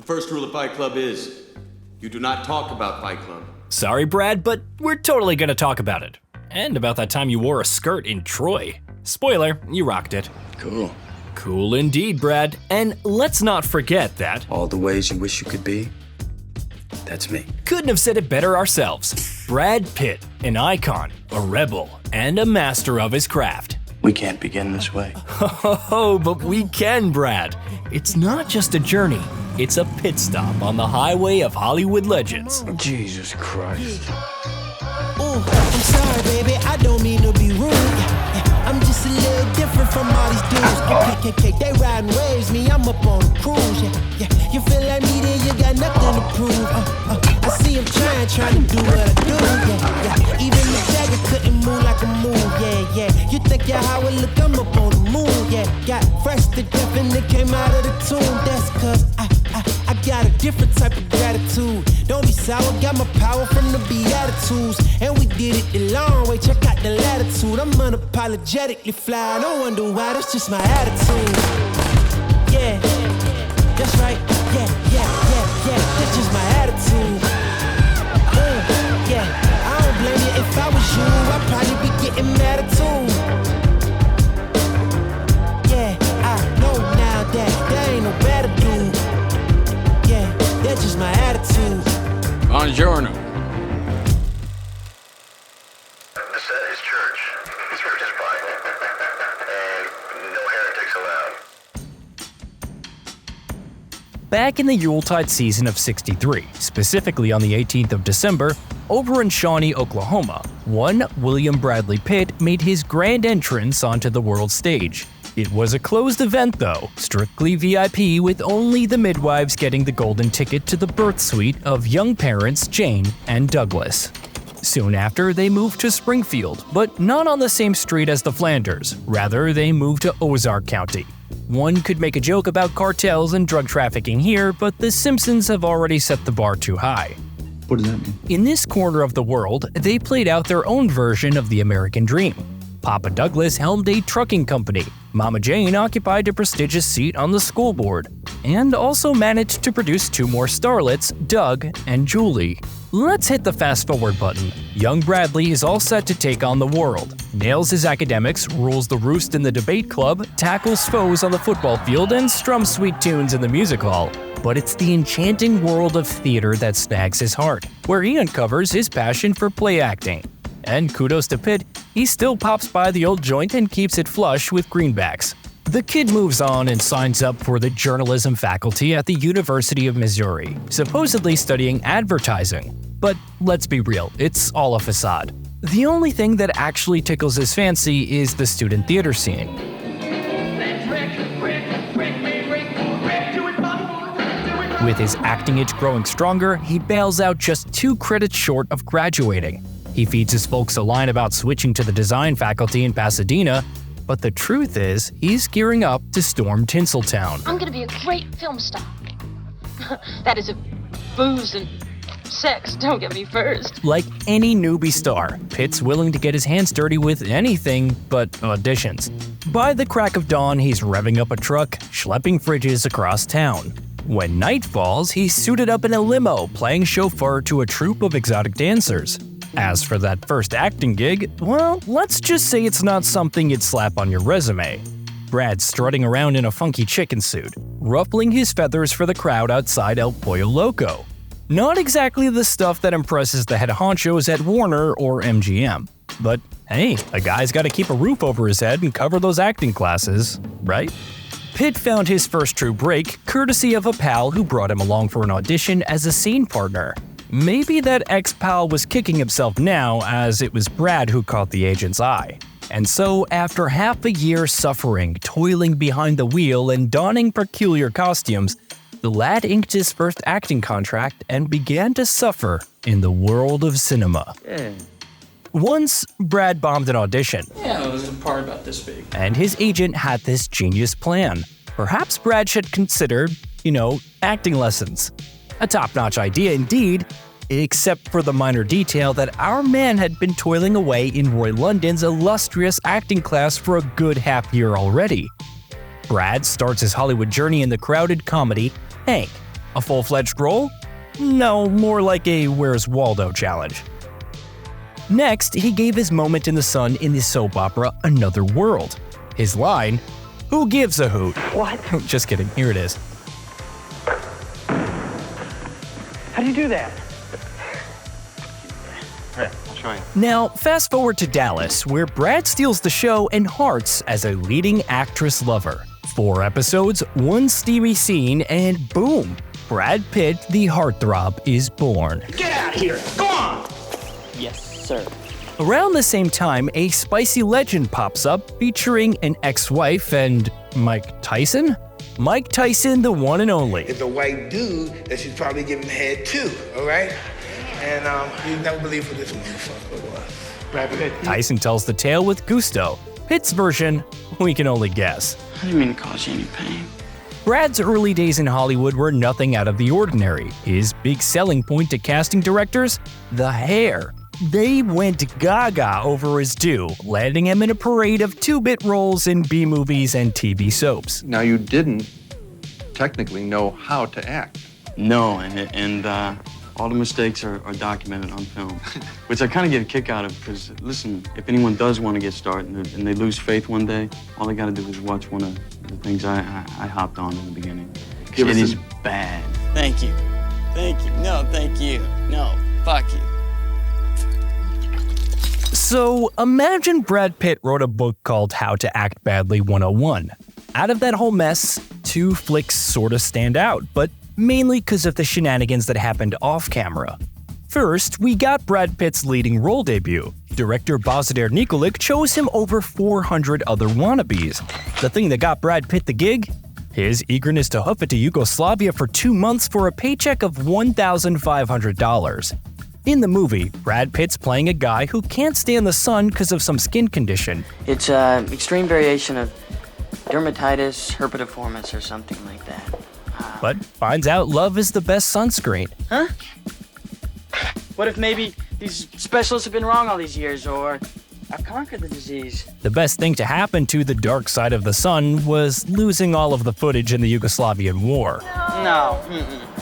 first rule of Fight Club is, you do not talk about Fight Club. Sorry, Brad, but we're totally gonna talk about it. And about that time you wore a skirt in Troy. Spoiler, you rocked it. Cool. Cool indeed, Brad. And let's not forget that All the ways you wish you could be, that's me. couldn't have said it better ourselves. Brad Pitt, an icon, a rebel, and a master of his craft. We can't begin this way. Oh, but we can, Brad. It's not just a journey, it's a pit stop on the highway of Hollywood legends. Jesus Christ. Ooh, I'm sorry, baby, I don't mean to be rude. I'm just a little different from all these dudes. Okay, they riding waves, me, I'm up on a cruise. You feel like me, then you got nothing to prove. I see him trying to do what I do. Even the dagger couldn't move like a move. You think you're how it look, I'm up on the moon. Got fresh to death and it came out of the tomb. That's cause I got a different type of gratitude. Don't be sour, got my power from the Beatitudes. And we did it the long way, check out the latitude. I'm unapologetically fly, don't wonder why, that's just my attitude. Yeah, that's right, yeah, that's just my attitude. Yeah, I don't blame you, if I was you, I'd probably be getting mad too. Yeah, I know now that there ain't no better dude. Yeah, that's just my attitude. Buongiorno. This is church. This church is private. And no heretics allowed. Back in the Yuletide season of '63, specifically on the 18th of December, over in Shawnee, Oklahoma, one William Bradley Pitt made his grand entrance onto the world stage. It was a closed event though, strictly VIP with only the midwives getting the golden ticket to the birth suite of young parents Jane and Douglas. Soon after, they moved to Springfield, but not on the same street as the Flanders. Rather, they moved to Ozark County. One could make a joke about cartels and drug trafficking here, but the Simpsons have already set the bar too high. What does that mean? In this corner of the world, they played out their own version of the American dream. Papa Douglas helmed a trucking company. Mama Jane occupied a prestigious seat on the school board, and also managed to produce two more starlets, Doug and Julie. Let's hit the fast forward button. Young Bradley is all set to take on the world, nails his academics, rules the roost in the debate club, tackles foes on the football field, and strums sweet tunes in the music hall. But it's the enchanting world of theater that snags his heart, where he uncovers his passion for play acting. And kudos to Pitt, he still pops by the old joint and keeps it flush with greenbacks. The kid moves on and signs up for the journalism faculty at the University of Missouri, supposedly studying advertising. But let's be real, it's all a facade. The only thing that actually tickles his fancy is the student theater scene. With his acting itch growing stronger, he bails out just 2 credits short of graduating. He feeds his folks a line about switching to the design faculty in Pasadena, but the truth is, he's gearing up to storm Tinseltown. I'm gonna be a great film star. That is if booze and sex don't get me first. Like any newbie star, Pitt's willing to get his hands dirty with anything but auditions. By the crack of dawn, he's revving up a truck, schlepping fridges across town. When night falls, he's suited up in a limo, playing chauffeur to a troupe of exotic dancers. As for that first acting gig, well, let's just say it's not something you'd slap on your resume. Brad's strutting around in a funky chicken suit, ruffling his feathers for the crowd outside El Pollo Loco. Not exactly the stuff that impresses the head honchos at Warner or MGM. But hey, a guy's gotta keep a roof over his head and cover those acting classes, right? Pitt found his first true break courtesy of a pal who brought him along for an audition as a scene partner. Maybe that ex-pal was kicking himself now, as it was Brad who caught the agent's eye. And so, after half a year suffering, toiling behind the wheel, and donning peculiar costumes, the lad inked his first acting contract and began to suffer in the world of cinema. Once, Brad bombed an audition. Yeah, it was a part about this big. And his agent had this genius plan. Perhaps Brad should consider, acting lessons. A top-notch idea indeed, except for the minor detail that our man had been toiling away in Roy London's illustrious acting class for a good half year already. Brad starts his Hollywood journey in the crowded comedy Hank, A full-fledged role? No, more like a Where's Waldo challenge. Next, he gave his moment in the sun in the soap opera Another World. His line, "Who gives a hoot?" What? Just kidding, here it is. How do you do that? I'll show you. Now, fast forward to Dallas, where Brad steals the show and hearts as a leading actress lover. 4 episodes, 1 steamy scene, and boom! Brad Pitt, the heartthrob, is born. Get out of here! Go on! Yes, sir. Around the same time, a spicy legend pops up featuring an ex-wife and Mike Tyson? Mike Tyson, the one and only. It's a white dude that she's probably giving head to, all right? And you never believe who this motherfucker was. Brad Pitt. Tyson tells the tale with gusto. Pitt's version, we can only guess. I didn't mean to cause you any pain. Brad's early days in Hollywood were nothing out of the ordinary. His big selling point to casting directors? The hair. They went gaga over his due, landing him in a parade of 2-bit roles in B-movies and TV soaps. Now, you didn't technically know how to act. No, and all the mistakes are documented on film, which I kind of get a kick out of because, listen, if anyone does want to get started and they lose faith one day, all they got to do is watch one of the things I hopped on in the beginning. It is bad. Thank you. Thank you. No, thank you. No, fuck you. So imagine Brad Pitt wrote a book called How to Act Badly 101. Out of that whole mess, 2 flicks sort of stand out, but mainly because of the shenanigans that happened off-camera. First, we got Brad Pitt's leading role debut. Director Božidar Nikolić chose him over 400 other wannabes. The thing that got Brad Pitt the gig? His eagerness to hoof it to Yugoslavia for 2 months for a paycheck of $1,500. In the movie, Brad Pitt's playing a guy who can't stand the sun because of some skin condition. It's an extreme variation of dermatitis herpetiformis or something like that. But finds out love is the best sunscreen. Huh? What if maybe these specialists have been wrong all these years, or I've conquered the disease? The best thing to happen to the dark side of the sun was losing all of the footage in the Yugoslavian war. No.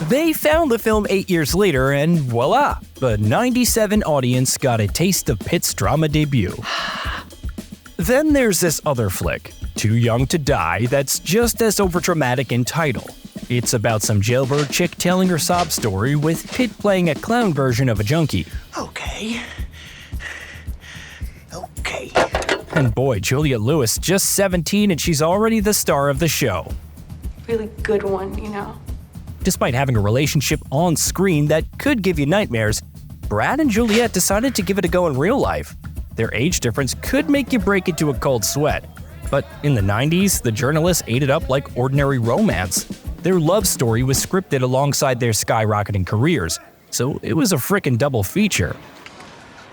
They found the film 8 years later, and voila, the 97 audience got a taste of Pitt's drama debut. Then there's this other flick, Too Young to Die, that's just as overdramatic in title. It's about some jailbird chick telling her sob story with Pitt playing a clown version of a junkie. Okay. And boy, Juliette Lewis, just 17 and she's already the star of the show. Really good one, you know. Despite having a relationship on screen that could give you nightmares, Brad and Juliette decided to give it a go in real life. Their age difference could make you break into a cold sweat. But in the 90s, the journalists ate it up like ordinary romance. Their love story was scripted alongside their skyrocketing careers, so it was a frickin' double feature.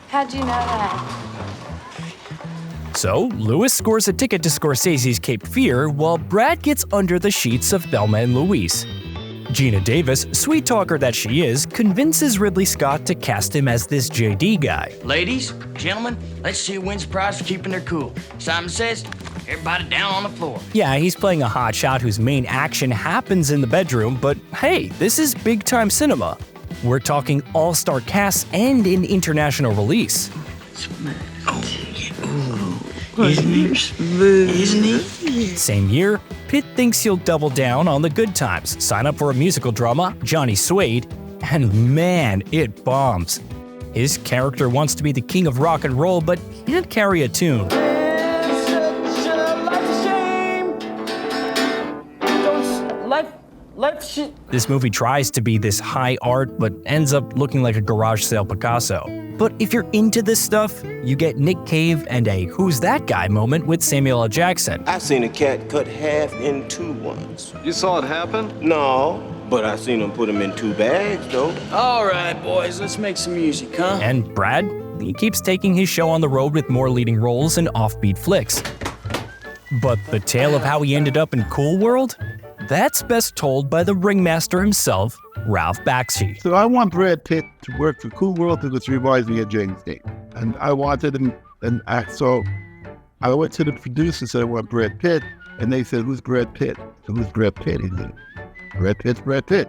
How'd you know that? So, Lewis scores a ticket to Scorsese's Cape Fear while Brad gets under the sheets of Thelma and Louise. Gina Davis, sweet talker that she is, convinces Ridley Scott to cast him as this JD guy. Ladies, gentlemen, let's see who wins the prize for keeping their cool. Simon says, everybody down on the floor. Yeah, he's playing a hotshot whose main action happens in the bedroom, but hey, this is big-time cinema. We're talking all-star casts and an international release. Isn't he? Same year, Pitt thinks he'll double down on the good times, sign up for a musical drama, Johnny Suede, and man, it bombs. His character wants to be the king of rock and roll, but he can't carry a tune. This movie tries to be this high art, but ends up looking like a garage sale Picasso. But if you're into this stuff, you get Nick Cave and a "who's that guy" moment with Samuel L. Jackson. I seen a cat cut half in 2 once. You saw it happen? No, but I seen him put them in 2 bags, though. All right, boys, let's make some music, huh? And Brad, he keeps taking his show on the road with more leading roles in offbeat flicks. But the tale of how he ended up in Cool World? That's best told by the ringmaster himself, Ralph Bakshi. So I want Brad Pitt to work for Cool World because it reminds me of James Dean. And I wanted him, so I went to the producer and said, I want Brad Pitt. And they said, who's Brad Pitt? So who's Brad Pitt? He said, Brad Pitt's Brad Pitt.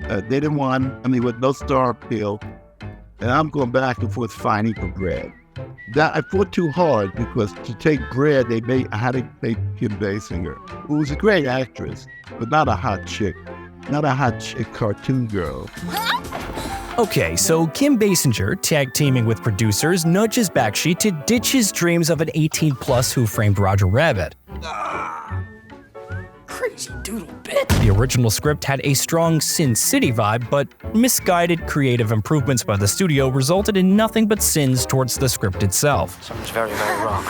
They didn't want, with no star appeal. And I'm going back and forth fighting for Brad. That I fought too hard because to take Brad, I had to make Kim Basinger, who was a great actress, but not a hot chick cartoon girl. Okay, so Kim Basinger, tag teaming with producers, nudges Bakshi to ditch his dreams of an 18+ Who Framed Roger Rabbit. Crazy doodle bit. The original script had a strong Sin City vibe, but misguided creative improvements by the studio resulted in nothing but sins towards the script itself. Something's very, very wrong.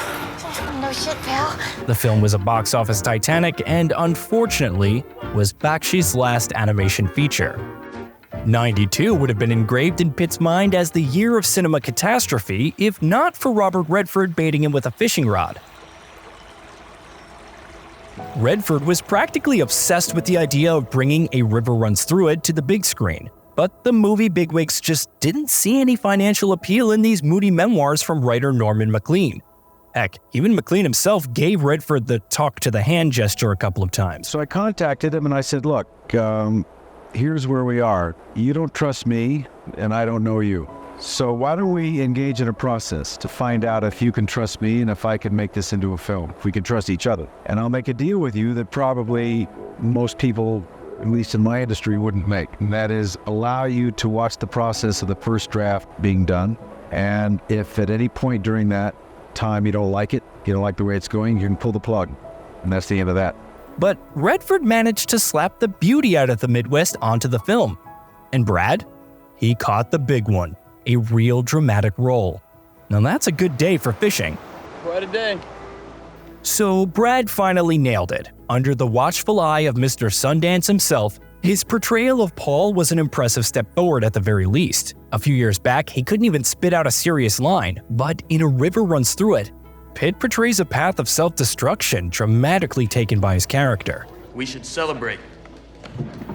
No shit, pal. The film was a box office Titanic and, unfortunately, was Bakshi's last animation feature. 92 would have been engraved in Pitt's mind as the year of cinema catastrophe if not for Robert Redford baiting him with a fishing rod. Redford was practically obsessed with the idea of bringing A River Runs Through It to the big screen, but the movie bigwigs just didn't see any financial appeal in these moody memoirs from writer Norman MacLean. Heck, even MacLean himself gave Redford the talk to the hand gesture a couple of times. So I contacted him and I said, look, here's where we are. You don't trust me and I don't know you. So why don't we engage in a process to find out if you can trust me and if I can make this into a film, if we can trust each other. And I'll make a deal with you that probably most people, at least in my industry, wouldn't make. And that is allow you to watch the process of the first draft being done. And if at any point during that time you don't like it, you don't like the way it's going, you can pull the plug. And that's the end of that. But Redford managed to slap the beauty out of the Midwest onto the film. And Brad? He caught the big one. A real dramatic role. Now that's a good day for fishing. Quite a day. So Brad finally nailed it. Under the watchful eye of Mr. Sundance himself, his portrayal of Paul was an impressive step forward at the very least. A few years back, he couldn't even spit out a serious line, but in A River Runs Through It, Pitt portrays a path of self-destruction dramatically taken by his character. We should celebrate.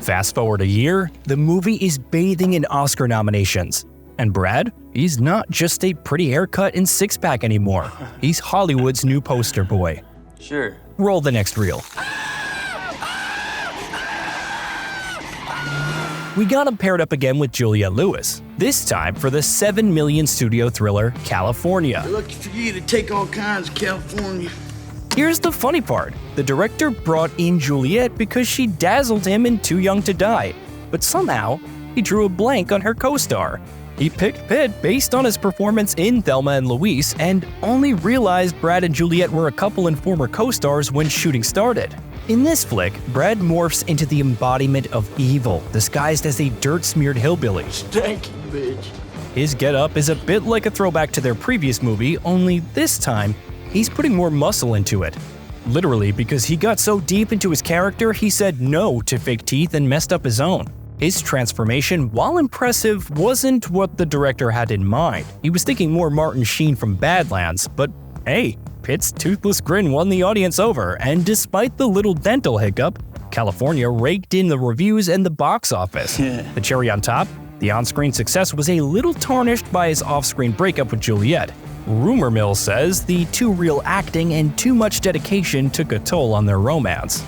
Fast forward a year, the movie is bathing in Oscar nominations. And Brad, he's not just a pretty haircut and six-pack anymore. He's Hollywood's new poster boy. Sure. Roll the next reel. We got him paired up again with Juliette Lewis, this time for the $7 million studio thriller California. Lucky for you to take all kinds of California. Here's the funny part. The director brought in Juliette because she dazzled him in Too Young to Die, but somehow he drew a blank on her co-star. He picked Pitt based on his performance in Thelma and Louise and only realized Brad and Juliette were a couple and former co-stars when shooting started. In this flick, Brad morphs into the embodiment of evil, disguised as a dirt-smeared hillbilly. Stanky bitch. His getup is a bit like a throwback to their previous movie, only this time, he's putting more muscle into it. Literally, because he got so deep into his character, he said no to fake teeth and messed up his own. His transformation, while impressive, wasn't what the director had in mind. He was thinking more Martin Sheen from Badlands, but hey, Pitt's toothless grin won the audience over, and despite the little dental hiccup, California raked in the reviews and the box office. The cherry on top, the on-screen success was a little tarnished by his off-screen breakup with Juliette. Rumor mill says the too real acting and too much dedication took a toll on their romance.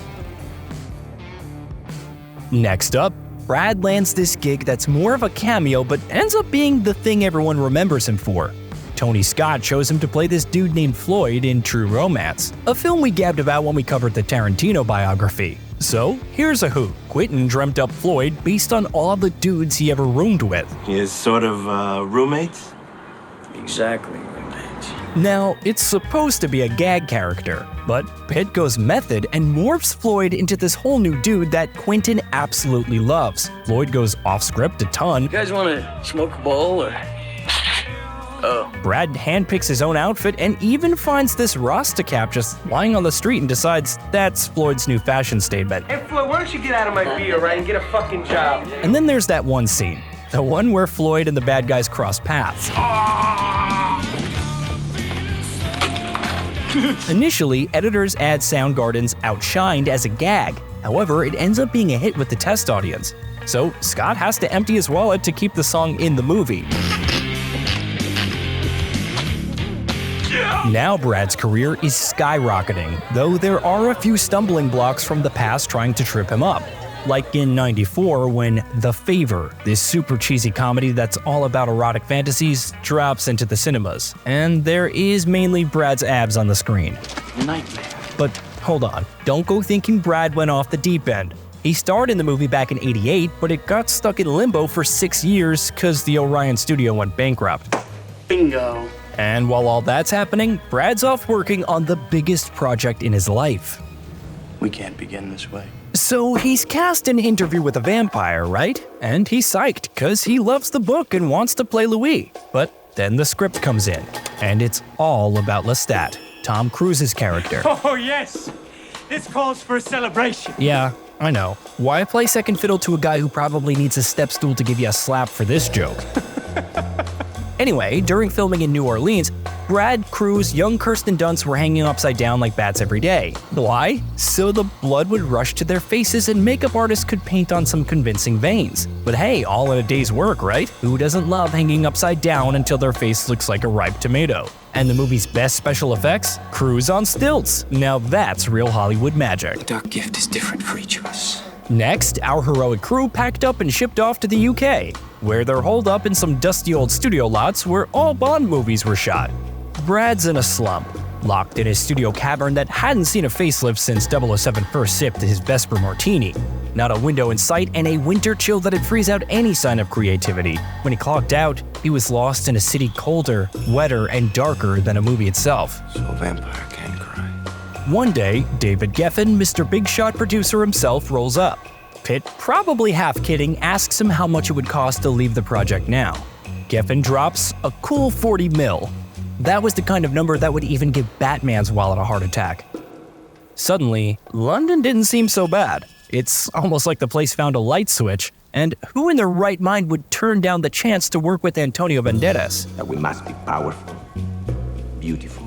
Next up, Brad lands this gig that's more of a cameo but ends up being the thing everyone remembers him for. Tony Scott chose him to play this dude named Floyd in True Romance, a film we gabbed about when we covered the Tarantino biography. So, here's a who. Quentin dreamt up Floyd based on all the dudes he ever roomed with. His sort of roommates? Exactly. Now, it's supposed to be a gag character, but Pitt goes method and morphs Floyd into this whole new dude that Quentin absolutely loves. Floyd goes off-script a ton. You guys want to smoke a bowl or? Oh. Brad handpicks his own outfit and even finds this Rasta cap just lying on the street and decides that's Floyd's new fashion statement. Hey Floyd, why don't you get out of my beer, right, and get a fucking job? And then there's that one scene, the one where Floyd and the bad guys cross paths. Initially, editors add Soundgarden's Outshined as a gag. However, it ends up being a hit with the test audience. So Scott has to empty his wallet to keep the song in the movie. Now Brad's career is skyrocketing, though there are a few stumbling blocks from the past trying to trip him up. Like in '94 when The Favor, this super cheesy comedy that's all about erotic fantasies, drops into the cinemas. And there is mainly Brad's abs on the screen. Nightmare. But hold on, don't go thinking Brad went off the deep end. He starred in the movie back in '88, but it got stuck in limbo for 6 years because the Orion studio went bankrupt. Bingo. And while all that's happening, Brad's off working on the biggest project in his life. We can't begin this way. So he's cast in Interview with a Vampire, right? And he's psyched because he loves the book and wants to play Louis. But then the script comes in, and it's all about Lestat, Tom Cruise's character. Oh, yes! This calls for a celebration. Yeah, I know. Why play second fiddle to a guy who probably needs a step stool to give you a slap for this joke? Anyway, during filming in New Orleans, Brad, Cruise, young Kirsten Dunst were hanging upside down like bats every day. Why? So the blood would rush to their faces and makeup artists could paint on some convincing veins. But hey, all in a day's work, right? Who doesn't love hanging upside down until their face looks like a ripe tomato? And the movie's best special effects? Cruise on stilts. Now that's real Hollywood magic. Our gift is different for each of us. Next, our heroic crew packed up and shipped off to the UK, where they're holed up in some dusty old studio lots where all Bond movies were shot. Brad's in a slump, locked in his studio cavern that hadn't seen a facelift since 007 first sipped his Vesper Martini. Not a window in sight and a winter chill that'd freeze out any sign of creativity. When he clocked out, he was lost in a city colder, wetter, and darker than a movie itself. So a vampire can't cry. One day, David Geffen, Mr. Big Shot producer himself, rolls up. Pitt, probably half kidding, asks him how much it would cost to leave the project now. Geffen drops a cool 40 mil. That was the kind of number that would even give Batman's wallet a heart attack. Suddenly, London didn't seem so bad. It's almost like the place found a light switch, and who in their right mind would turn down the chance to work with Antonio Banderas? That we must be powerful, beautiful,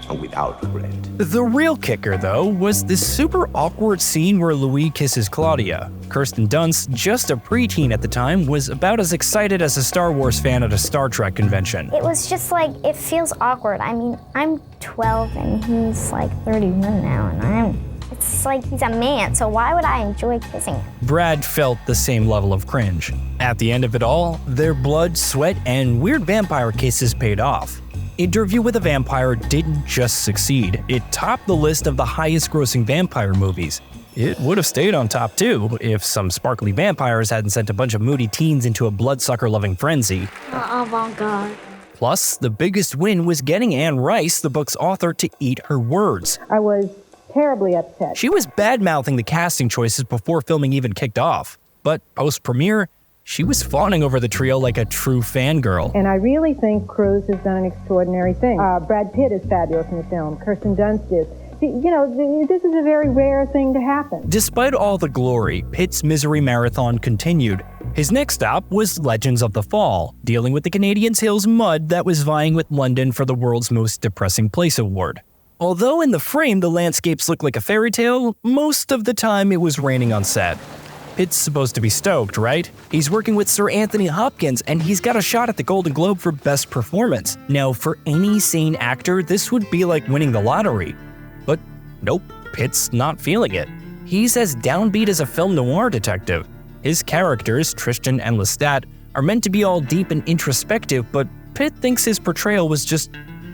and without regret. The real kicker, though, was this super awkward scene where Louis kisses Claudia. Kirsten Dunst, just a preteen at the time, was about as excited as a Star Wars fan at a Star Trek convention. It was just like, it feels awkward. I mean, I'm 12 and he's like 31 now, and it's like he's a man, so why would I enjoy kissing him? Brad felt the same level of cringe. At the end of it all, their blood, sweat, and weird vampire kisses paid off. Interview with a Vampire didn't just succeed, it topped the list of the highest-grossing vampire movies. It would have stayed on top too, if some sparkly vampires hadn't sent a bunch of moody teens into a bloodsucker-loving frenzy. Avant-garde. Plus, the biggest win was getting Anne Rice, the book's author, to eat her words. I was terribly upset. She was bad-mouthing the casting choices before filming even kicked off. But post-premiere, she was fawning over the trio like a true fangirl. And I really think Cruise has done an extraordinary thing. Brad Pitt is fabulous in the film. Kirsten Dunst is. You know, this is a very rare thing to happen. Despite all the glory, Pitt's misery marathon continued. His next stop was Legends of the Fall, dealing with the Canadian Hills mud that was vying with London for the world's most depressing place award. Although in the frame the landscapes look like a fairy tale, most of the time it was raining on set. Pitt's supposed to be stoked, right? He's working with Sir Anthony Hopkins, and he's got a shot at the Golden Globe for Best Performance. Now, for any sane actor, this would be like winning the lottery. But nope, Pitt's not feeling it. He's as downbeat as a film noir detective. His characters, Tristan and Lestat, are meant to be all deep and introspective, but Pitt thinks his portrayal was just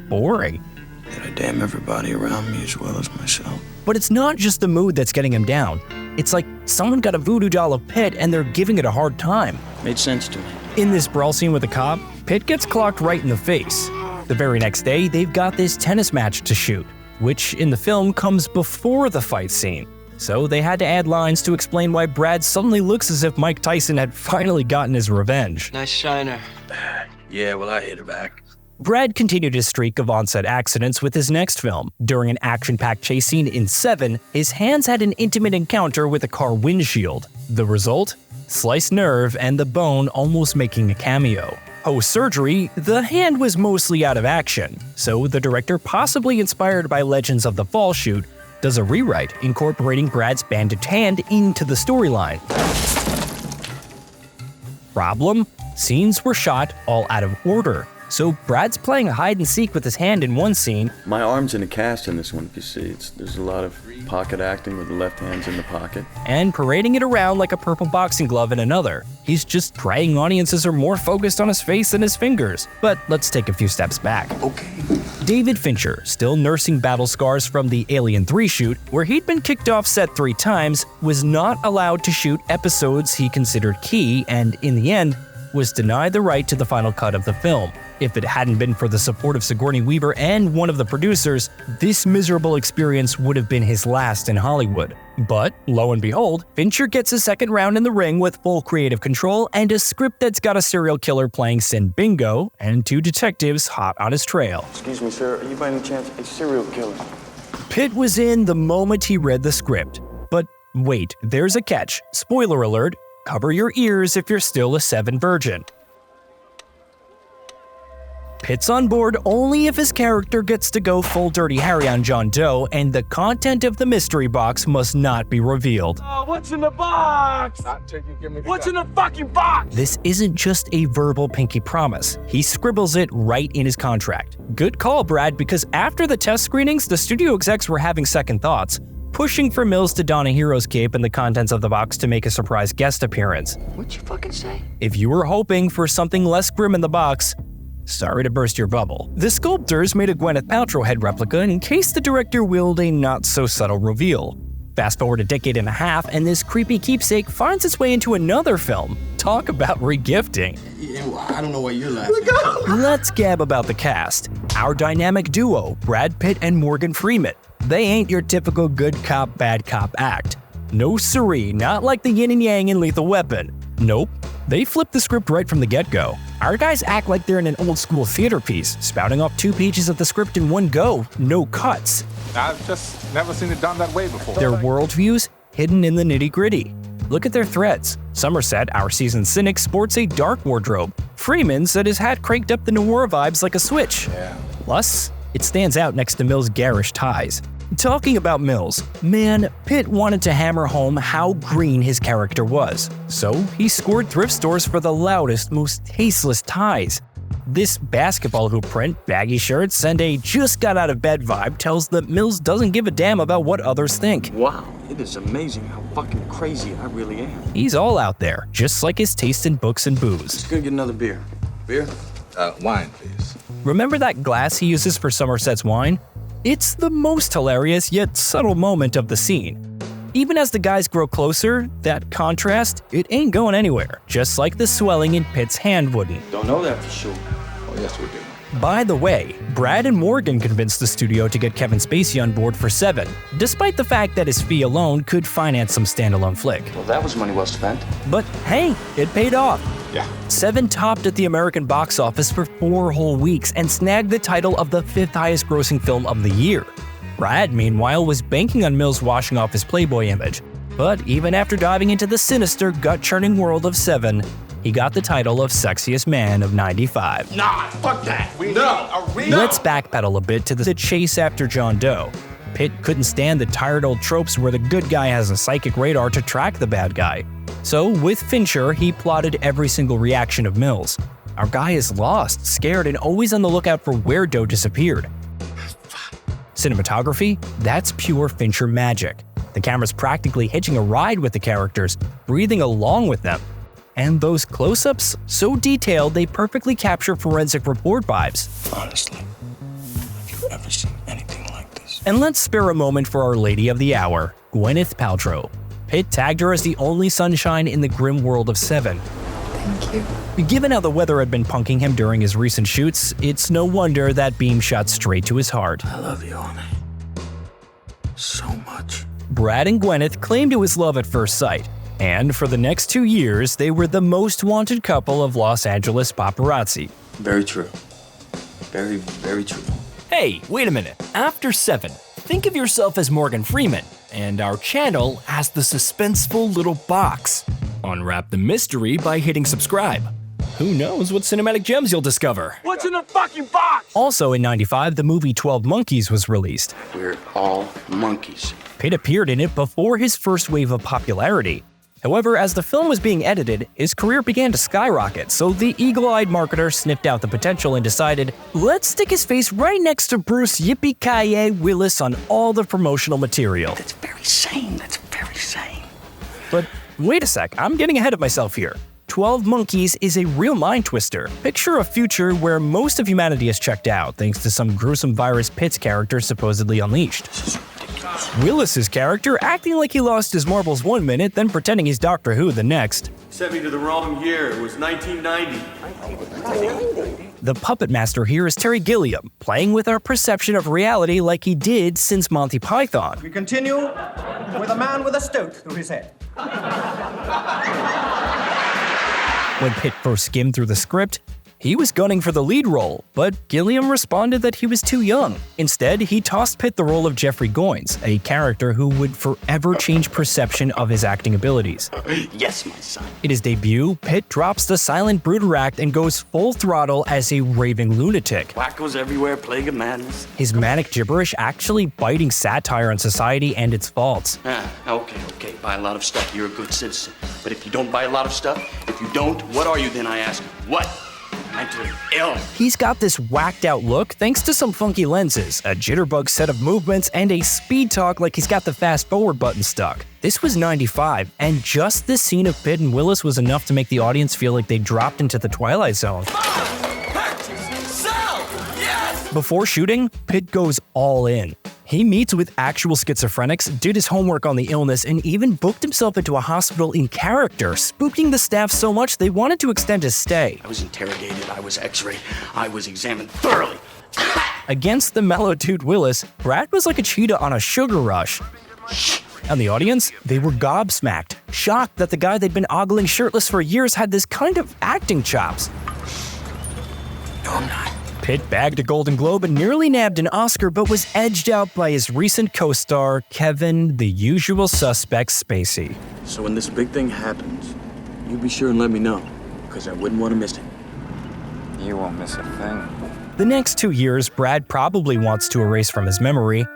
boring. That I damn everybody around me as well as myself. But it's not just the mood that's getting him down. It's like someone got a voodoo doll of Pitt and they're giving it a hard time. Made sense to me. In this brawl scene with the cop, Pitt gets clocked right in the face. The very next day, they've got this tennis match to shoot, which in the film comes before the fight scene. So they had to add lines to explain why Brad suddenly looks as if Mike Tyson had finally gotten his revenge. Nice shiner. Yeah, well, I hit her back. Brad continued his streak of on-set accidents with his next film. During an action-packed chase scene in Seven, his hands had an intimate encounter with a car windshield. The result? Sliced nerve and the bone almost making a cameo. Post-surgery, the hand was mostly out of action, so the director, possibly inspired by Legends of the Fall shoot, does a rewrite incorporating Brad's bandaged hand into the storyline. Problem? Scenes were shot all out of order. So Brad's playing hide and seek with his hand in one scene. My arm's in a cast in this one, if you see. There's a lot of pocket acting with the left hand's in the pocket. And parading it around like a purple boxing glove in another. He's just praying audiences are more focused on his face than his fingers. But let's take a few steps back. Okay. David Fincher, still nursing battle scars from the Alien 3 shoot, where he'd been kicked off set 3 times, was not allowed to shoot episodes he considered key and, in the end, was denied the right to the final cut of the film. If it hadn't been for the support of Sigourney Weaver and one of the producers, this miserable experience would have been his last in Hollywood. But, lo and behold, Fincher gets a second round in the ring with full creative control and a script that's got a serial killer playing Sin Bingo and 2 detectives hot on his trail. Excuse me, sir, are you by any chance a serial killer? Pitt was in the moment he read the script. But wait, there's a catch. Spoiler alert, cover your ears if you're still a 7 virgin. Pitt's on board only if his character gets to go full Dirty Harry on John Doe, and the content of the mystery box must not be revealed. Oh, what's in the box? What's in the fucking box? This isn't just a verbal pinky promise. He scribbles it right in his contract. Good call, Brad, because after the test screenings, the studio execs were having second thoughts, pushing for Mills to don a hero's cape and the contents of the box to make a surprise guest appearance. What'd you fucking say? If you were hoping for something less grim in the box, sorry to burst your bubble. The sculptors made a Gwyneth Paltrow head replica in case the director willed a not-so-subtle reveal. Fast forward a decade and a half, and this creepy keepsake finds its way into another film. Talk about regifting. I don't know why you're laughing. Let's gab about the cast. Our dynamic duo, Brad Pitt and Morgan Freeman. They ain't your typical good cop, bad cop act. No siree, not like the yin and yang in Lethal Weapon. Nope, they flip the script right from the get-go. Our guys act like they're in an old-school theater piece, spouting off 2 pages of the script in one go, no cuts. I've just never seen it done that way before. Their worldviews hidden in the nitty-gritty. Look at their threads. Somerset, our seasoned cynic, sports a dark wardrobe. Freeman said his hat cranked up the noir vibes like a switch. Plus, it stands out next to Mills' garish ties. Talking about Mills, man, Pitt wanted to hammer home how green his character was. So he scored thrift stores for the loudest, most tasteless ties. This basketball hoop print, baggy shirts, and a just-got-out-of-bed vibe tells that Mills doesn't give a damn about what others think. Wow, it is amazing how fucking crazy I really am. He's all out there, just like his taste in books and booze. Just gonna get another beer. Beer? Wine, please. Remember that glass he uses for Somerset's wine? It's the most hilarious yet subtle moment of the scene. Even as the guys grow closer, that contrast, it ain't going anywhere, just like the swelling in Pitt's hand wouldn't. Don't know that for sure. Oh, yes, we do. By the way, Brad and Morgan convinced the studio to get Kevin Spacey on board for 7, despite the fact that his fee alone could finance some standalone flick. Well, that was money well spent. But hey, it paid off. Yeah. 7 topped at the American box office for 4 whole weeks and snagged the title of the 5th highest grossing film of the year. Brad, meanwhile, was banking on Mills washing off his Playboy image. But even after diving into the sinister, gut-churning world of 7, he got the title of Sexiest Man of 95. Nah, fuck that. Let's backpedal a bit to the chase after John Doe. Pitt couldn't stand the tired old tropes where the good guy has a psychic radar to track the bad guy. So with Fincher, he plotted every single reaction of Mills. Our guy is lost, scared, and always on the lookout for where Doe disappeared. Cinematography? That's pure Fincher magic. The camera's practically hitching a ride with the characters, breathing along with them. And those close-ups, so detailed they perfectly capture forensic report vibes. Honestly, have you ever seen anything like this? And let's spare a moment for our lady of the hour, Gwyneth Paltrow. Pitt tagged her as the only sunshine in the grim world of 7. Thank you. Given how the weather had been punking him during his recent shoots, it's no wonder that beam shot straight to his heart. I love you, honey. So much. Brad and Gwyneth claimed it was love at first sight. And for the next 2 years, they were the most wanted couple of Los Angeles paparazzi. Very true. Very, very true. Hey, wait a minute. After 7, think of yourself as Morgan Freeman, and our channel as the suspenseful little box. Unwrap the mystery by hitting subscribe. Who knows what cinematic gems you'll discover? What's in the fucking box? Also in 95, the movie 12 Monkeys was released. We're all monkeys. Pitt appeared in it before his first wave of popularity. However, as the film was being edited, his career began to skyrocket, so the eagle-eyed marketer sniffed out the potential and decided, let's stick his face right next to Bruce Yippee-ki-yay Willis on all the promotional material. That's very sane. That's very sane. But wait a sec, I'm getting ahead of myself here. 12 Monkeys is a real mind twister. Picture a future where most of humanity is checked out thanks to some gruesome virus Pitt's character supposedly unleashed. Willis's character acting like he lost his marbles one minute, then pretending he's Doctor Who the next. Sent me to the wrong year. It was 1990. The puppet master here is Terry Gilliam, playing with our perception of reality like he did since Monty Python. We continue with a man with a stoat through his head. When Pitt first skimmed through the script, he was gunning for the lead role, but Gilliam responded that he was too young. Instead, he tossed Pitt the role of Jeffrey Goins, a character who would forever change perception of his acting abilities. Yes, my son. In his debut, Pitt drops the silent brooder act and goes full throttle as a raving lunatic. Wackos everywhere, plague of madness. His manic gibberish actually biting satire on society and its faults. Okay. Buy a lot of stuff, you're a good citizen. But if you don't buy a lot of stuff, if you don't, what are you then, I ask you? What? Mentally ill. He's got this whacked out look thanks to some funky lenses, a jitterbug set of movements, and a speed talk like he's got the fast forward button stuck. This was 95, and just this scene of Pitt and Willis was enough to make the audience feel like they dropped into the Twilight Zone. Before shooting, Pitt goes all in. He meets with actual schizophrenics, did his homework on the illness, and even booked himself into a hospital in character, spooking the staff so much they wanted to extend his stay. I was interrogated, I was x-rayed, I was examined thoroughly. Against the mellow dude Willis, Brad was like a cheetah on a sugar rush. And the audience, they were gobsmacked, shocked that the guy they'd been ogling shirtless for years had this kind of acting chops. No, I'm not. Pitt bagged a Golden Globe and nearly nabbed an Oscar, but was edged out by his recent co-star, Kevin, the usual suspect Spacey. So when this big thing happens, you be sure and let me know, because I wouldn't want to miss it. You won't miss a thing. The next 2 years, Brad probably wants to erase from his memory.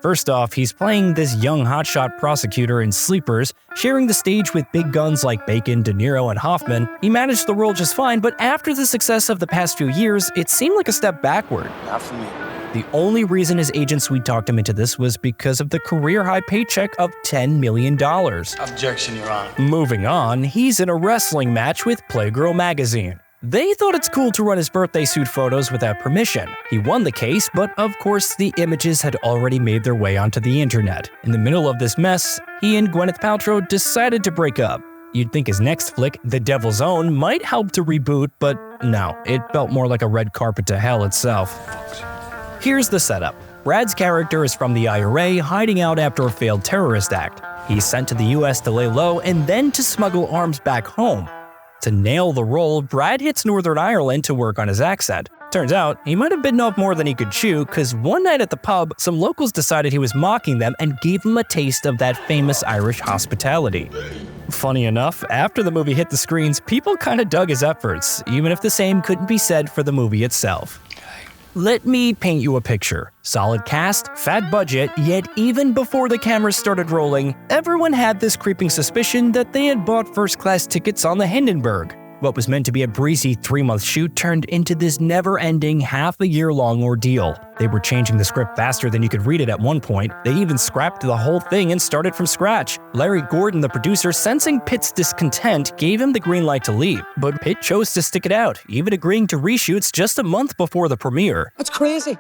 First off, he's playing this young hotshot prosecutor in Sleepers, sharing the stage with big guns like Bacon, De Niro, and Hoffman. He managed the role just fine, but after the success of the past few years, it seemed like a step backward. Not for me. The only reason his agent sweet-talked him into this was because of the career-high paycheck of $10 million. Objection, Your Honor. Moving on, he's in a wrestling match with Playgirl magazine. They thought it's cool to run his birthday suit photos without permission. He won the case, but of course the images had already made their way onto the internet. In the middle of this mess, he and Gwyneth Paltrow decided to break up. You'd think his next flick, The Devil's Own, might help to reboot, but no, it felt more like a red carpet to hell itself. Here's the setup. Brad's character is from the IRA, hiding out after a failed terrorist act. He's sent to the US to lay low and then to smuggle arms back home. To nail the role, Brad hits Northern Ireland to work on his accent. Turns out, he might have bitten off more than he could chew, cause one night at the pub, some locals decided he was mocking them and gave him a taste of that famous Irish hospitality. Funny enough, after the movie hit the screens, people kinda dug his efforts, even if the same couldn't be said for the movie itself. Let me paint you a picture. Solid cast, fat budget, yet even before the cameras started rolling, everyone had this creeping suspicion that they had bought first-class tickets on the Hindenburg. What was meant to be a breezy 3-month shoot turned into this never-ending half-a-year-long ordeal. They were changing the script faster than you could read it at one point. They even scrapped the whole thing and started from scratch. Larry Gordon, the producer, sensing Pitt's discontent, gave him the green light to leave. But Pitt chose to stick it out, even agreeing to reshoots just a month before the premiere. That's crazy.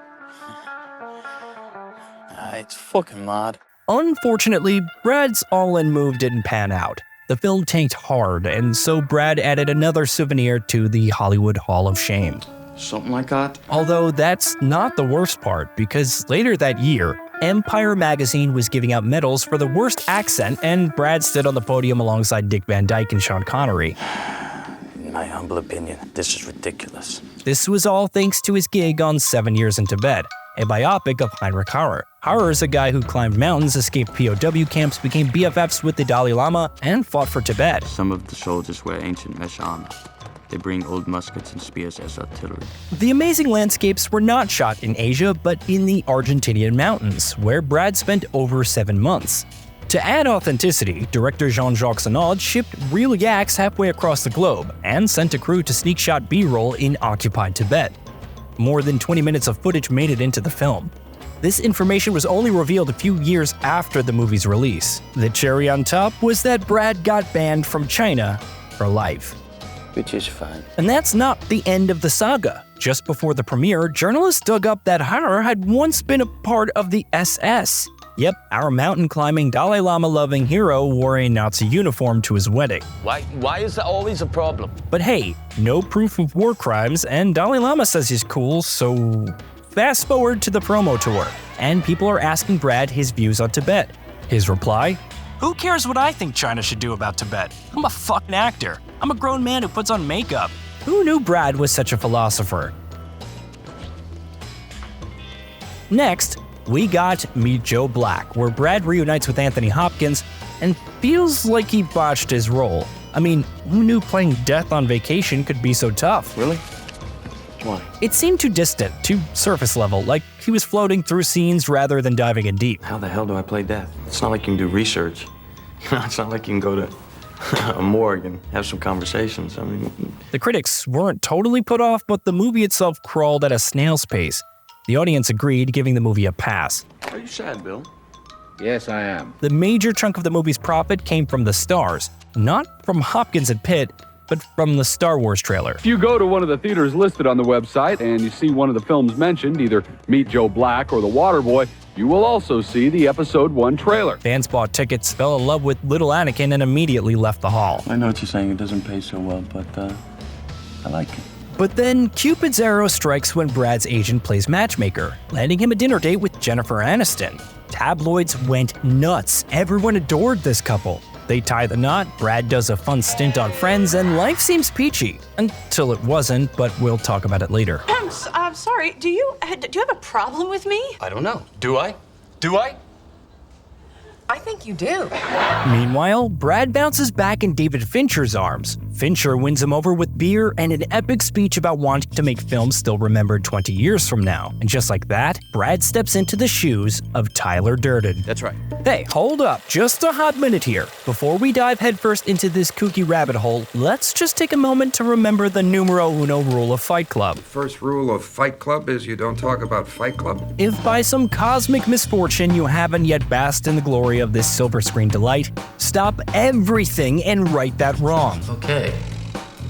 It's fucking mad. Unfortunately, Brad's all-in move didn't pan out. The film tanked hard, and so Brad added another souvenir to the Hollywood Hall of Shame. Something like that? Although that's not the worst part, because later that year, Empire magazine was giving out medals for the worst accent, and Brad stood on the podium alongside Dick Van Dyke and Sean Connery. In my humble opinion, this is ridiculous. This was all thanks to his gig on 7 Years in Tibet, a biopic of Heinrich Harrer. Harrer is a guy who climbed mountains, escaped POW camps, became BFFs with the Dalai Lama, and fought for Tibet. Some of the soldiers wear ancient mesh armor. They bring old muskets and spears as artillery. The amazing landscapes were not shot in Asia, but in the Argentinian mountains, where Brad spent over 7 months. To add authenticity, director Jean-Jacques Annaud shipped real yaks halfway across the globe and sent a crew to sneak shot B-roll in occupied Tibet. More than 20 minutes of footage made it into the film. This information was only revealed a few years after the movie's release. The cherry on top was that Brad got banned from China for life. Which is fine. And that's not the end of the saga. Just before the premiere, journalists dug up that Har had once been a part of the SS. Yep, our mountain-climbing, Dalai Lama-loving hero wore a Nazi uniform to his wedding. Why is that always a problem? But hey, no proof of war crimes, and Dalai Lama says he's cool, so fast forward to the promo tour, and people are asking Brad his views on Tibet. His reply? Who cares what I think China should do about Tibet? I'm a fucking actor. I'm a grown man who puts on makeup. Who knew Brad was such a philosopher? Next, we got Meet Joe Black, where Brad reunites with Anthony Hopkins and feels like he botched his role. I mean, who knew playing Death on Vacation could be so tough? Really? Why? It seemed too distant, too surface level, like he was floating through scenes rather than diving in deep. How the hell do I play Death? It's not like you can do research. It's not like you can go to a morgue and have some conversations. I mean... The critics weren't totally put off, but the movie itself crawled at a snail's pace. The audience agreed, giving the movie a pass. Are you sad, Bill? Yes, I am. The major chunk of the movie's profit came from the stars, not from Hopkins and Pitt, but from the Star Wars trailer. If you go to one of the theaters listed on the website and you see one of the films mentioned, either Meet Joe Black or The Waterboy, you will also see the Episode 1 trailer. Fans bought tickets, fell in love with little Anakin, and immediately left the hall. I know what you're saying, it doesn't pay so well, but I like it. But then Cupid's arrow strikes when Brad's agent plays matchmaker, landing him a dinner date with Jennifer Aniston. Tabloids went nuts. Everyone adored this couple. They tie the knot, Brad does a fun stint on Friends, and life seems peachy. Until it wasn't, but we'll talk about it later. I'm sorry, do you have a problem with me? I don't know. Do I? Do I? I think you do. Meanwhile, Brad bounces back in David Fincher's arms. Fincher wins him over with beer and an epic speech about wanting to make films still remembered 20 years from now. And just like that, Brad steps into the shoes of Tyler Durden. That's right. Hey, hold up, just a hot minute here. Before we dive headfirst into this kooky rabbit hole, let's just take a moment to remember the numero uno rule of Fight Club. First rule of Fight Club is you don't talk about Fight Club. If by some cosmic misfortune you haven't yet basked in the glory of this silver screen delight, stop everything and right that wrong. Okay.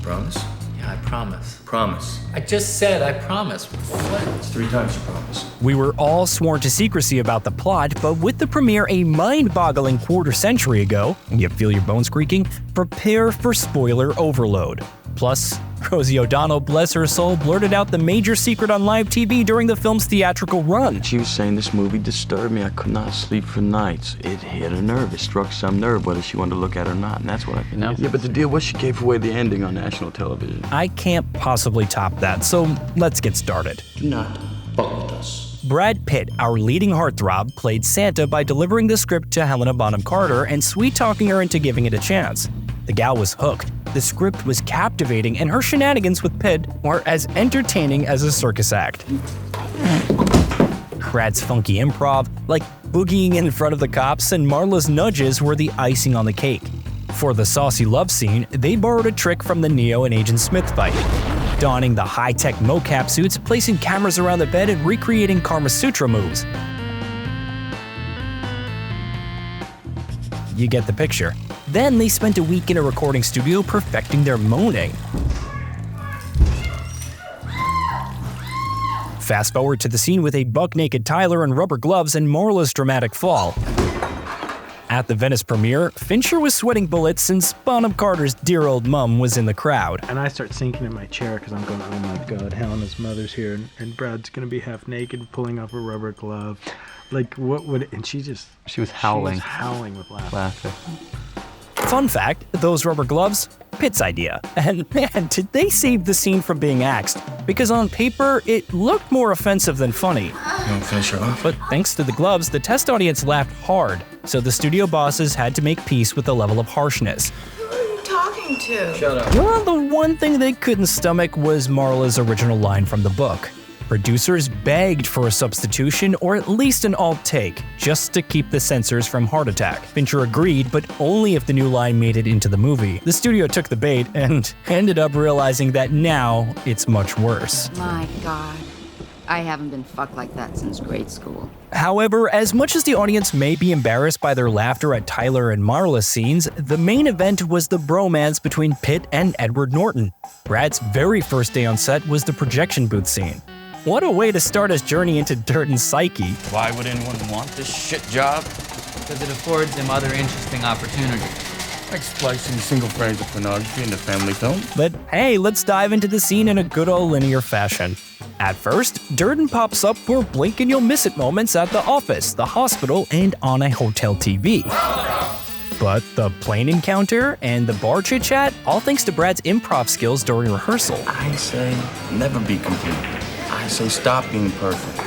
Promise? Yeah, I promise. Promise. I just said I promise. What? It's 3 times you promise. We were all sworn to secrecy about the plot, but with the premiere a mind-boggling quarter century ago, you feel your bones creaking? Prepare for spoiler overload. Plus, Rosie O'Donnell, bless her soul, blurted out the major secret on live TV during the film's theatrical run. She was saying this movie disturbed me. I could not sleep for nights. It hit a nerve. It struck some nerve, whether she wanted to look at it or not. And that's what I think. No. Yeah, but the deal was she gave away the ending on national television. I can't possibly top that, so let's get started. Do not fuck with us. Brad Pitt, our leading heartthrob, played Santa by delivering the script to Helena Bonham Carter and sweet-talking her into giving it a chance. The gal was hooked. The script was captivating, and her shenanigans with Pitt were as entertaining as a circus act. Brad's funky improv, like boogieing in front of the cops, and Marla's nudges were the icing on the cake. For the saucy love scene, they borrowed a trick from the Neo and Agent Smith fight. Donning the high-tech mocap suits, placing cameras around the bed, and recreating Kama Sutra moves. You get the picture. Then they spent a week in a recording studio perfecting their moaning. Fast forward to the scene with a buck-naked Tyler in rubber gloves and Marla's dramatic fall. At the Venice premiere, Fincher was sweating bullets since Bonham Carter's dear old mum was in the crowd. And I start sinking in my chair because I'm going, oh my God, Helena's mother's here, and Brad's gonna be half naked pulling off a rubber glove. Like, what would it, and she was howling. She was howling with laughter. Fun fact, those rubber gloves, Pitt's idea. And man, did they save the scene from being axed. Because on paper, it looked more offensive than funny. You want to finish her off? But thanks to the gloves, the test audience laughed hard. So the studio bosses had to make peace with the level of harshness. Who are you talking to? Shut up. Well, the one thing they couldn't stomach was Marla's original line from the book. Producers begged for a substitution or at least an alt take, just to keep the censors from heart attack. Fincher agreed, but only if the new line made it into the movie. The studio took the bait and ended up realizing that now it's much worse. My God. I haven't been fucked like that since grade school. However, as much as the audience may be embarrassed by their laughter at Tyler and Marla's scenes, the main event was the bromance between Pitt and Edward Norton. Brad's very first day on set was the projection booth scene. What a way to start his journey into Durden's psyche. Why would anyone want this shit job? Because it affords him other interesting opportunities. Like splicing single frames of pornography into family film. But hey, let's dive into the scene in a good old linear fashion. At first, Durden pops up for blink and you'll miss it moments at the office, the hospital, and on a hotel TV. But the plane encounter and the bar chit-chat, all thanks to Brad's improv skills during rehearsal. I say never be complete. I say stop being perfect.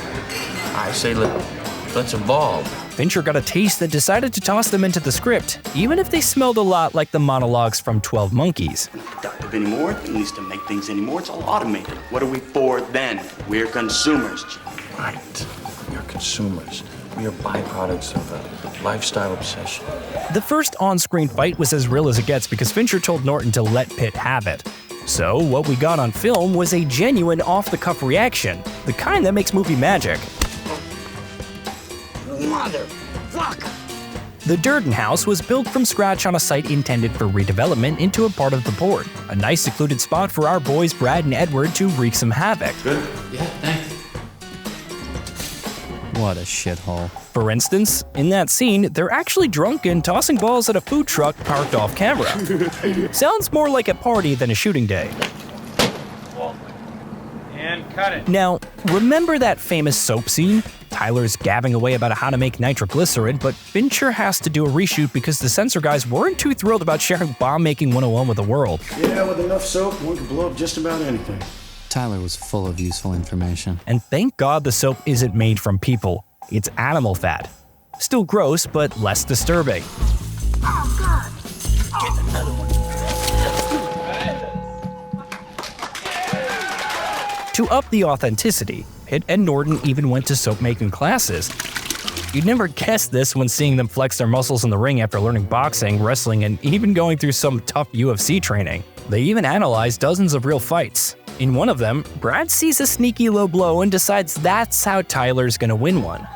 I say let's evolve. Fincher got a taste and decided to toss them into the script, even if they smelled a lot like the monologues from 12 Monkeys. We're not productive anymore. It needs to make things anymore. It's all automated. What are we for then? We're consumers, Jim. Right. We are consumers. We are byproducts of a lifestyle obsession. The first on-screen fight was as real as it gets because Fincher told Norton to let Pitt have it. So what we got on film was a genuine off-the-cuff reaction, the kind that makes movie magic. Motherfucker! The Durden house was built from scratch on a site intended for redevelopment into a part of the port. A nice secluded spot for our boys Brad and Edward to wreak some havoc. Good? Yeah, thanks. What a shithole. For instance, in that scene, they're actually drunk and tossing balls at a food truck parked off camera. Sounds more like a party than a shooting day. And cut it. Now, remember that famous soap scene? Tyler's gabbing away about how to make nitroglycerin, but Fincher has to do a reshoot because the censor guys weren't too thrilled about sharing bomb-making 101 with the world. Yeah, with enough soap, one could blow up just about anything. Tyler was full of useful information. And thank God the soap isn't made from people. It's animal fat. Still gross, but less disturbing. Oh, God! Get another one. To up the authenticity, Pitt and Norton even went to soap-making classes. You'd never guess this when seeing them flex their muscles in the ring after learning boxing, wrestling, and even going through some tough UFC training. They even analyzed dozens of real fights. In one of them, Brad sees a sneaky low blow and decides that's how Tyler's gonna win one.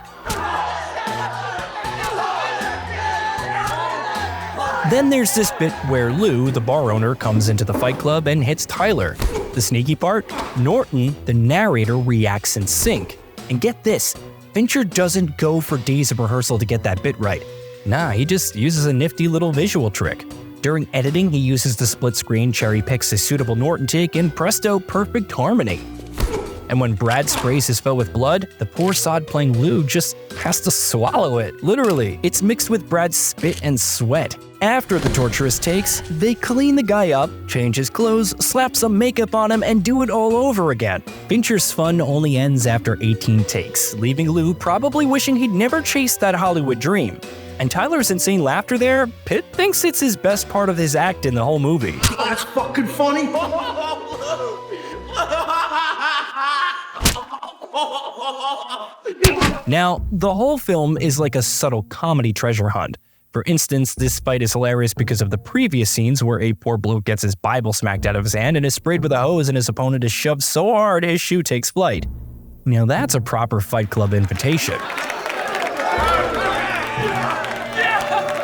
Then there's this bit where Lou, the bar owner, comes into the fight club and hits Tyler. The sneaky part? Norton, the narrator, reacts in sync. And get this, Fincher doesn't go for days of rehearsal to get that bit right. Nah, he just uses a nifty little visual trick. During editing, he uses the split screen, cherry picks a suitable Norton take, and presto, perfect harmony. And when Brad sprays his foe with blood, the poor sod playing Lou just has to swallow it. Literally, it's mixed with Brad's spit and sweat. After the torturous takes, they clean the guy up, change his clothes, slap some makeup on him, and do it all over again. Fincher's fun only ends after 18 takes, leaving Lou probably wishing he'd never chased that Hollywood dream. And Tyler's insane laughter there, Pitt thinks it's his best part of his act in the whole movie. That's fucking funny. Now, the whole film is like a subtle comedy treasure hunt. For instance, this fight is hilarious because of the previous scenes where a poor bloke gets his Bible smacked out of his hand and is sprayed with a hose and his opponent is shoved so hard his shoe takes flight. Now that's a proper Fight Club invitation.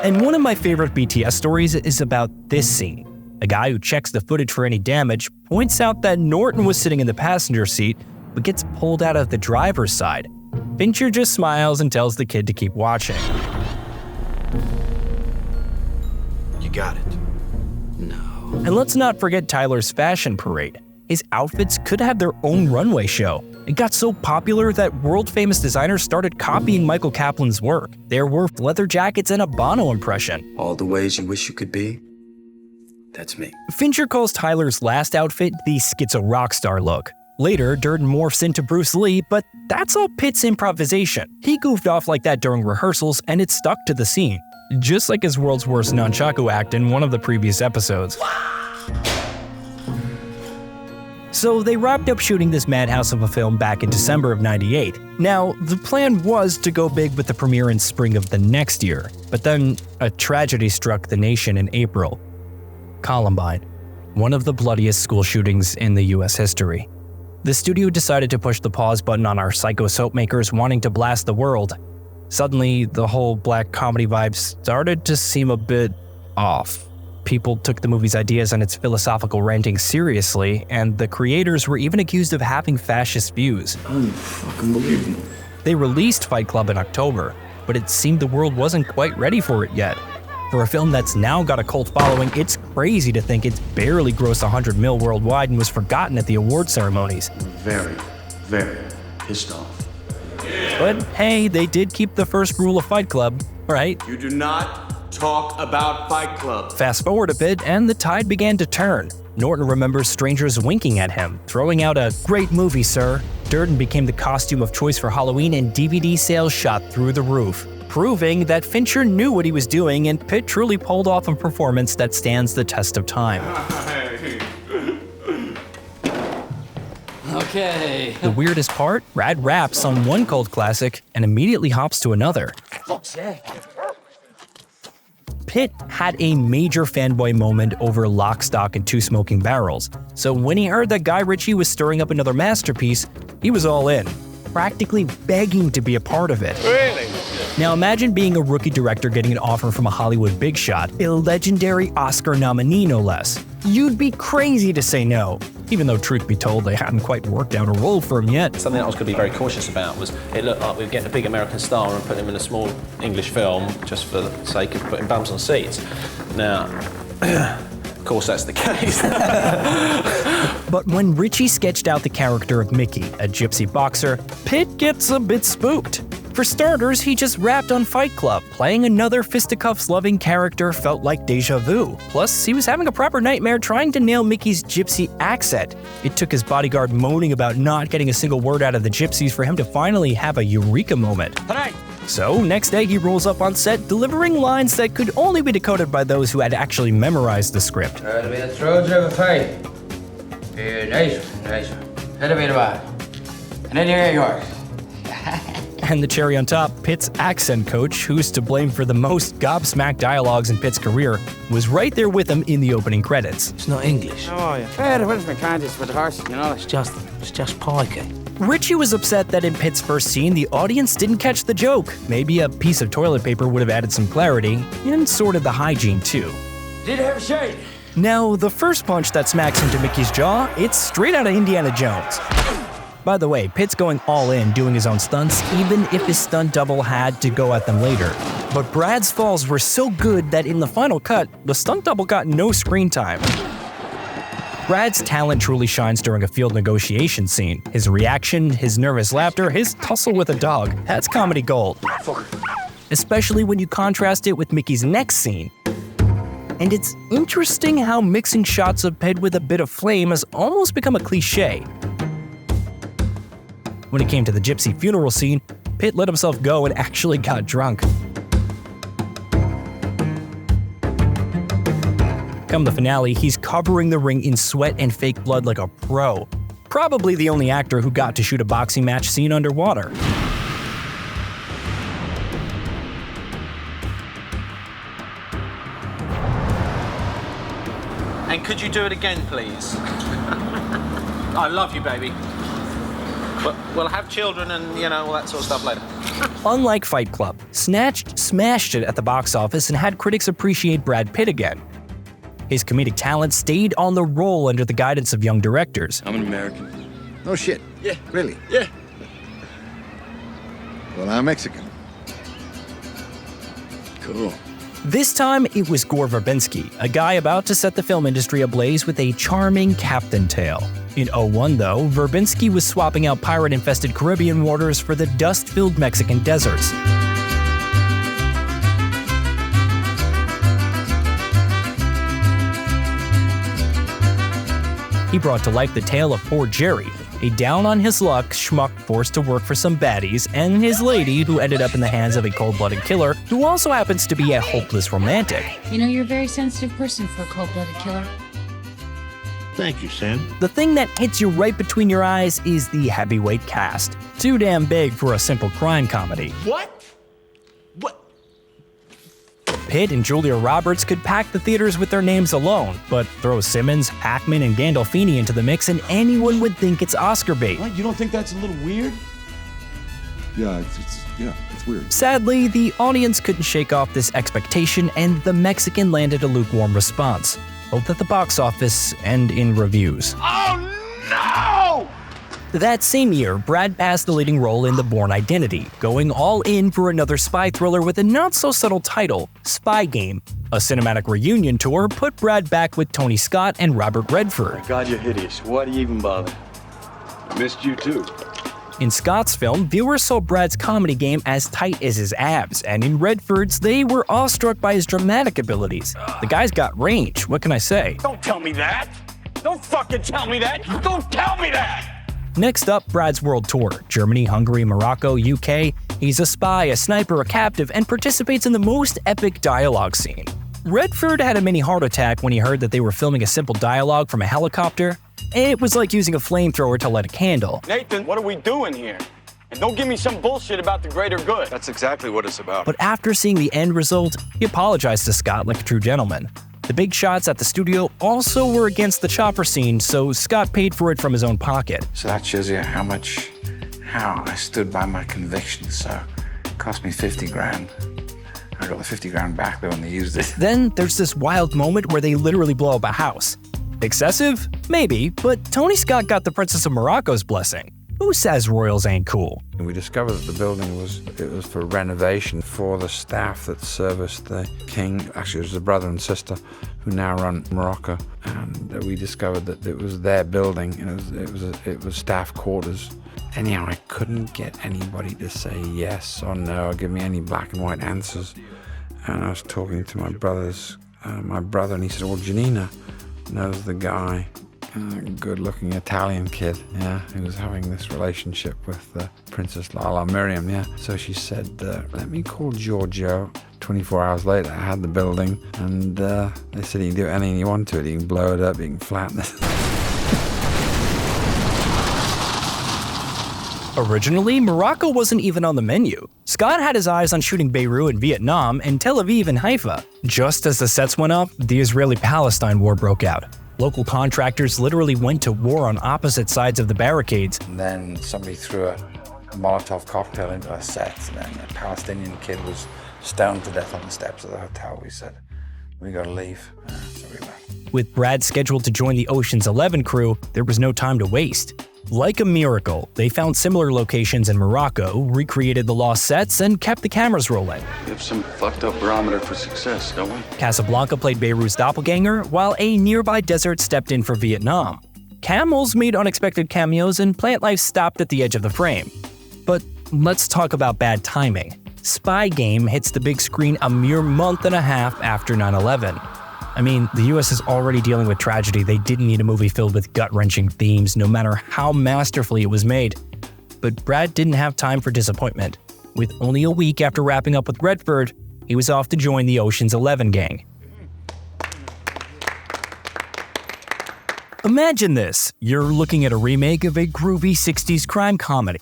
And one of my favorite BTS stories is about this scene. A guy who checks the footage for any damage points out that Norton was sitting in the passenger seat but gets pulled out of the driver's side. Fincher just smiles and tells the kid to keep watching. You got it. And let's not forget Tyler's fashion parade. His outfits could have their own runway show. It got so popular that world-famous designers started copying Michael Kaplan's work. There were leather jackets and a Bono impression. All the ways you wish you could be, that's me. Fincher calls Tyler's last outfit the schizo rock star look. Later, Durden morphs into Bruce Lee, but that's all Pitt's improvisation. He goofed off like that during rehearsals, and it stuck to the scene. Just like his world's worst nunchaku act in one of the previous episodes. So they wrapped up shooting this madhouse of a film back in December of '98. Now, the plan was to go big with the premiere in spring of the next year, but then a tragedy struck the nation in April. Columbine, one of the bloodiest school shootings in the US history. The studio decided to push the pause button on our psycho soap makers wanting to blast the world. Suddenly, the whole black comedy vibe started to seem a bit off. People took the movie's ideas and its philosophical ranting seriously, and the creators were even accused of having fascist views. Unfucking-believable. They released Fight Club in October, but it seemed the world wasn't quite ready for it yet. For a film that's now got a cult following, it's crazy to think it's barely grossed $100 million worldwide and was forgotten at the award ceremonies. Very, very pissed off. But hey, they did keep the first rule of Fight Club, right? You do not talk about Fight Club. Fast forward a bit, and the tide began to turn. Norton remembers strangers winking at him, throwing out a "great movie, sir." Durden became the costume of choice for Halloween, and DVD sales shot through the roof, proving that Fincher knew what he was doing, and Pitt truly pulled off a performance that stands the test of time. Okay. The weirdest part? Brad raps on one cult classic and immediately hops to another. Pitt had a major fanboy moment over Lock, Stock, and Two Smoking Barrels, so when he heard that Guy Ritchie was stirring up another masterpiece, he was all in, practically begging to be a part of it. Really? Now imagine being a rookie director getting an offer from a Hollywood big shot, a legendary Oscar nominee no less. You'd be crazy to say no, even though truth be told they hadn't quite worked out a role for him yet. Something I was going to be very cautious about was it looked like we were getting a big American star and putting him in a small English film just for the sake of putting bums on seats. Now, of course that's the case. But when Ritchie sketched out the character of Mickey, a gypsy boxer, Pitt gets a bit spooked. For starters, he just rapped on Fight Club. Playing another fisticuffs-loving character felt like deja vu. Plus, he was having a proper nightmare trying to nail Mickey's gypsy accent. It took his bodyguard moaning about not getting a single word out of the gypsies for him to finally have a eureka moment. So, next day he rolls up on set, delivering lines that could only be decoded by those who had actually memorized the script. To be the Trojan of a fight. Nation. Head of it about. And then here you are. And the cherry on top, Pitt's accent coach, who's to blame for the most gobsmacked dialogues in Pitt's career, was right there with him in the opening credits. It's not English. How are you? Where's my contest with the horse? You know, it's just pikey. Ritchie was upset that in Pitt's first scene, the audience didn't catch the joke. Maybe a piece of toilet paper would have added some clarity, and sort of the hygiene too. Did have a shade. Now, the first punch that smacks into Mickey's jaw, it's straight out of Indiana Jones. By the way, Pitt's going all in doing his own stunts, even if his stunt double had to go at them later. But Brad's falls were so good that in the final cut, the stunt double got no screen time. Brad's talent truly shines during a field negotiation scene. His reaction, his nervous laughter, his tussle with a dog, that's comedy gold. Especially when you contrast it with Mickey's next scene. And it's interesting how mixing shots of Pitt with a bit of flame has almost become a cliche. When it came to the gypsy funeral scene, Pitt let himself go and actually got drunk. Come the finale, he's covering the ring in sweat and fake blood like a pro. Probably the only actor who got to shoot a boxing match scene underwater. And could you do it again, please? I love you, baby. But we'll have children and, you know, all that sort of stuff later. Unlike Fight Club, Snatched smashed it at the box office and had critics appreciate Brad Pitt again. His comedic talent stayed on the roll under the guidance of young directors. I'm an American. No shit. Yeah. Really? Yeah. Well, I'm Mexican. Cool. This time, it was Gore Verbinski, a guy about to set the film industry ablaze with a charming captain tale. In 2001, though, Verbinski was swapping out pirate-infested Caribbean waters for the dust-filled Mexican deserts. He brought to life the tale of poor Jerry, a down-on-his-luck schmuck forced to work for some baddies, and his lady who ended up in the hands of a cold-blooded killer who also happens to be a hopeless romantic. You know, you're a very sensitive person for a cold-blooded killer. Thank you, Sam. The thing that hits you right between your eyes is the heavyweight cast. Too damn big for a simple crime comedy. What? Pitt and Julia Roberts could pack the theaters with their names alone, but throw Simmons, Hackman, and Gandolfini into the mix and anyone would think it's Oscar bait. What? You don't think that's a little weird? Yeah, it's weird. Sadly, the audience couldn't shake off this expectation and the Mexican landed a lukewarm response, both at the box office and in reviews. Oh, no! That same year, Brad passed the leading role in The Bourne Identity, going all in for another spy thriller with a not-so-subtle title, Spy Game. A cinematic reunion tour put Brad back with Tony Scott and Robert Redford. God, you're hideous. Why do you even bother? I missed you too. In Scott's film, viewers saw Brad's comedy game as tight as his abs, and in Redford's, they were awestruck by his dramatic abilities. The guy's got range, what can I say? Don't tell me that! Don't fucking tell me that! Don't tell me that! Next up, Brad's world tour. Germany, Hungary, Morocco, UK. He's a spy, a sniper, a captive, and participates in the most epic dialogue scene. Redford had a mini heart attack when he heard that they were filming a simple dialogue from a helicopter. It was like using a flamethrower to light a candle. Nathan, what are we doing here? And don't give me some bullshit about the greater good. That's exactly what it's about. But after seeing the end result, he apologized to Scott like a true gentleman. The big shots at the studio also were against the chopper scene, so Scott paid for it from his own pocket. So that shows you how I stood by my convictions. So it cost me 50 grand. I got the 50 grand back though when they used it. Then there's this wild moment where they literally blow up a house. Excessive? Maybe, but Tony Scott got the Princess of Morocco's blessing. Who says royals ain't cool? We discovered that the building was for renovation for the staff that serviced the king. Actually, it was the brother and sister who now run Morocco, and we discovered that it was their building, and it was staff quarters. Anyhow, I couldn't get anybody to say yes or no or give me any black and white answers. And I was talking to my brother, and he said, "Well, Janina knows the guy." Good-looking Italian kid, yeah, who was having this relationship with Princess Lala Miriam, yeah. So she said, let me call Giorgio. 24 hours later, I had the building, and they said you can do anything you want to it. You can blow it up, you can flatten it. Originally, Morocco wasn't even on the menu. Scott had his eyes on shooting Beirut and Vietnam and Tel Aviv and Haifa. Just as the sets went up, the Israeli-Palestine war broke out. Local contractors literally went to war on opposite sides of the barricades. And then somebody threw a Molotov cocktail into a set, and then a Palestinian kid was stoned to death on the steps of the hotel. We said, we gotta leave. So we left. With Brad scheduled to join the Ocean's 11 crew, there was no time to waste. Like a miracle, they found similar locations in Morocco, recreated the lost sets, and kept the cameras rolling. We have some fucked up barometer for success, don't we? Casablanca played Beirut's doppelganger, while a nearby desert stepped in for Vietnam. Camels made unexpected cameos, and plant life stopped at the edge of the frame. But let's talk about bad timing. Spy Game hits the big screen a mere month and a half after 9/11. I mean, the US is already dealing with tragedy. They didn't need a movie filled with gut-wrenching themes, no matter how masterfully it was made. But Brad didn't have time for disappointment. With only a week after wrapping up with Redford, he was off to join the Ocean's 11 gang. Imagine this. You're looking at a remake of a groovy 60s crime comedy.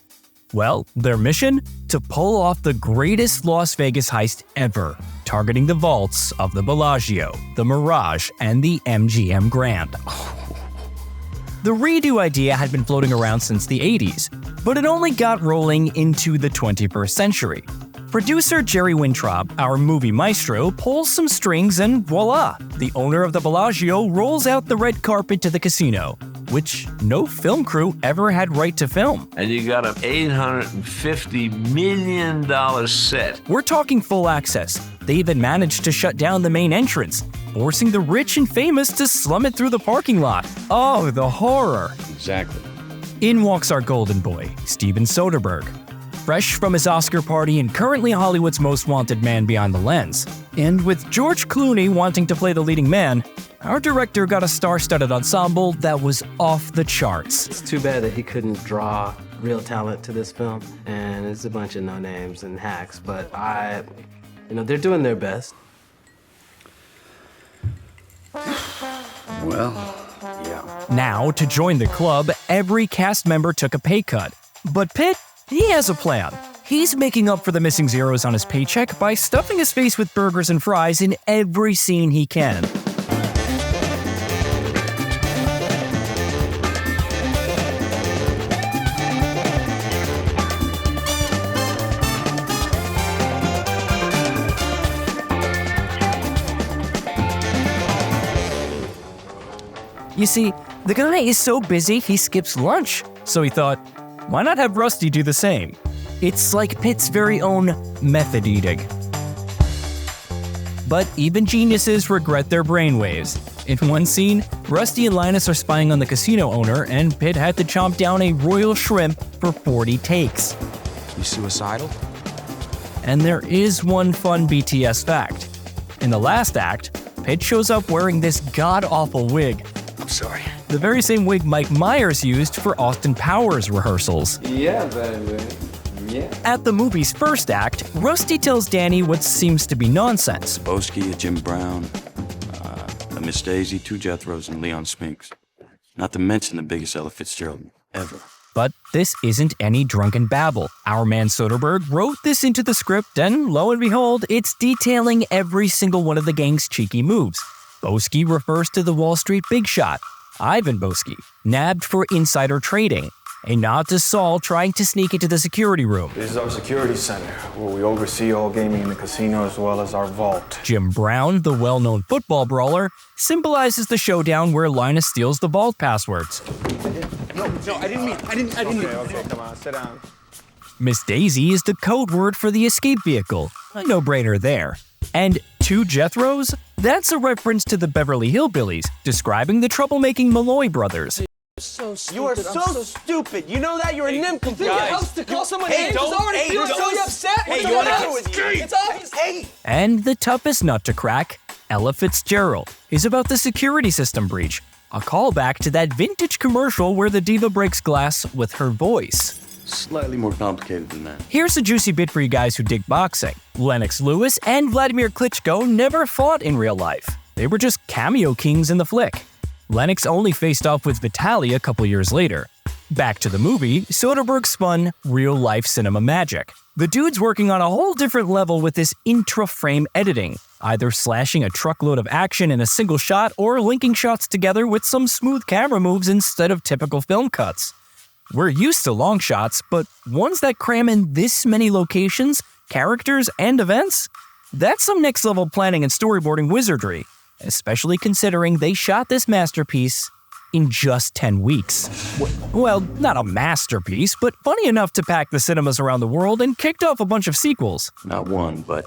Well, their mission? To pull off the greatest Las Vegas heist ever, targeting the vaults of the Bellagio, the Mirage, and the MGM Grand. The redo idea had been floating around since the 80s, but it only got rolling into the 21st century. Producer Jerry Weintraub, our movie maestro, pulls some strings and voila! The owner of the Bellagio rolls out the red carpet to the casino, which no film crew ever had right to film. And you got an $850 million set. We're talking full access. They even managed to shut down the main entrance, forcing the rich and famous to slum it through the parking lot. Oh, the horror. Exactly. In walks our golden boy, Steven Soderbergh. Fresh from his Oscar party and currently Hollywood's most wanted man behind the lens. And with George Clooney wanting to play the leading man, our director got a star-studded ensemble that was off the charts. It's too bad that he couldn't draw real talent to this film, and it's a bunch of no-names and hacks, but they're doing their best. Well, Yeah. Now, to join the club, every cast member took a pay cut. But Pitt, he has a plan. He's making up for the missing zeros on his paycheck by stuffing his face with burgers and fries in every scene he can. You see, the guy is so busy he skips lunch, so he thought, why not have Rusty do the same? It's like Pitt's very own method eating. But even geniuses regret their brainwaves. In one scene, Rusty and Linus are spying on the casino owner, and Pitt had to chomp down a royal shrimp for 40 takes. You suicidal? And there is one fun BTS fact. In the last act, Pitt shows up wearing this god-awful wig. I'm sorry. The very same wig Mike Myers used for Austin Powers rehearsals. Yeah, baby. Yeah. At the movie's first act, Rusty tells Danny what seems to be nonsense. Boski, a Jim Brown, a Miss Daisy, 2 Jethros, and Leon Spinks. Not to mention the biggest Ella Fitzgerald ever. But this isn't any drunken babble. Our man Soderbergh wrote this into the script, and lo and behold, it's detailing every single one of the gang's cheeky moves. Boski refers to the Wall Street big shot, Ivan Boski, nabbed for insider trading. A nod to Saul trying to sneak into the security room. This is our security center, where we oversee all gaming in the casino as well as our vault. Jim Brown, the well-known football brawler, symbolizes the showdown where Linus steals the vault passwords. No, I didn't mean. Okay, come on, sit down. Miss Daisy is the code word for the escape vehicle. A no-brainer there. And 2 Jethros? That's a reference to the Beverly Hillbillies, describing the troublemaking Malloy brothers. You are so stupid. You know that? You're a nincompoop. It helps to call someone names. don't. Already feeling so upset. Hey, What's you the wanna matter get with you? It's obvious. Hey. And the toughest nut to crack, Ella Fitzgerald, is about the security system breach. A callback to that vintage commercial where the diva breaks glass with her voice. Slightly more complicated than that. Here's a juicy bit for you guys who dig boxing. Lennox Lewis and Vladimir Klitschko never fought in real life. They were just cameo kings in the flick. Lennox only faced off with Vitaly a couple years later. Back to the movie, Soderbergh spun real-life cinema magic. The dude's working on a whole different level with this intra-frame editing, either slashing a truckload of action in a single shot or linking shots together with some smooth camera moves instead of typical film cuts. We're used to long shots, but ones that cram in this many locations, characters, and events? That's some next-level planning and storyboarding wizardry, especially considering they shot this masterpiece in just 10 weeks. Well, not a masterpiece, but funny enough to pack the cinemas around the world and kicked off a bunch of sequels. Not one, but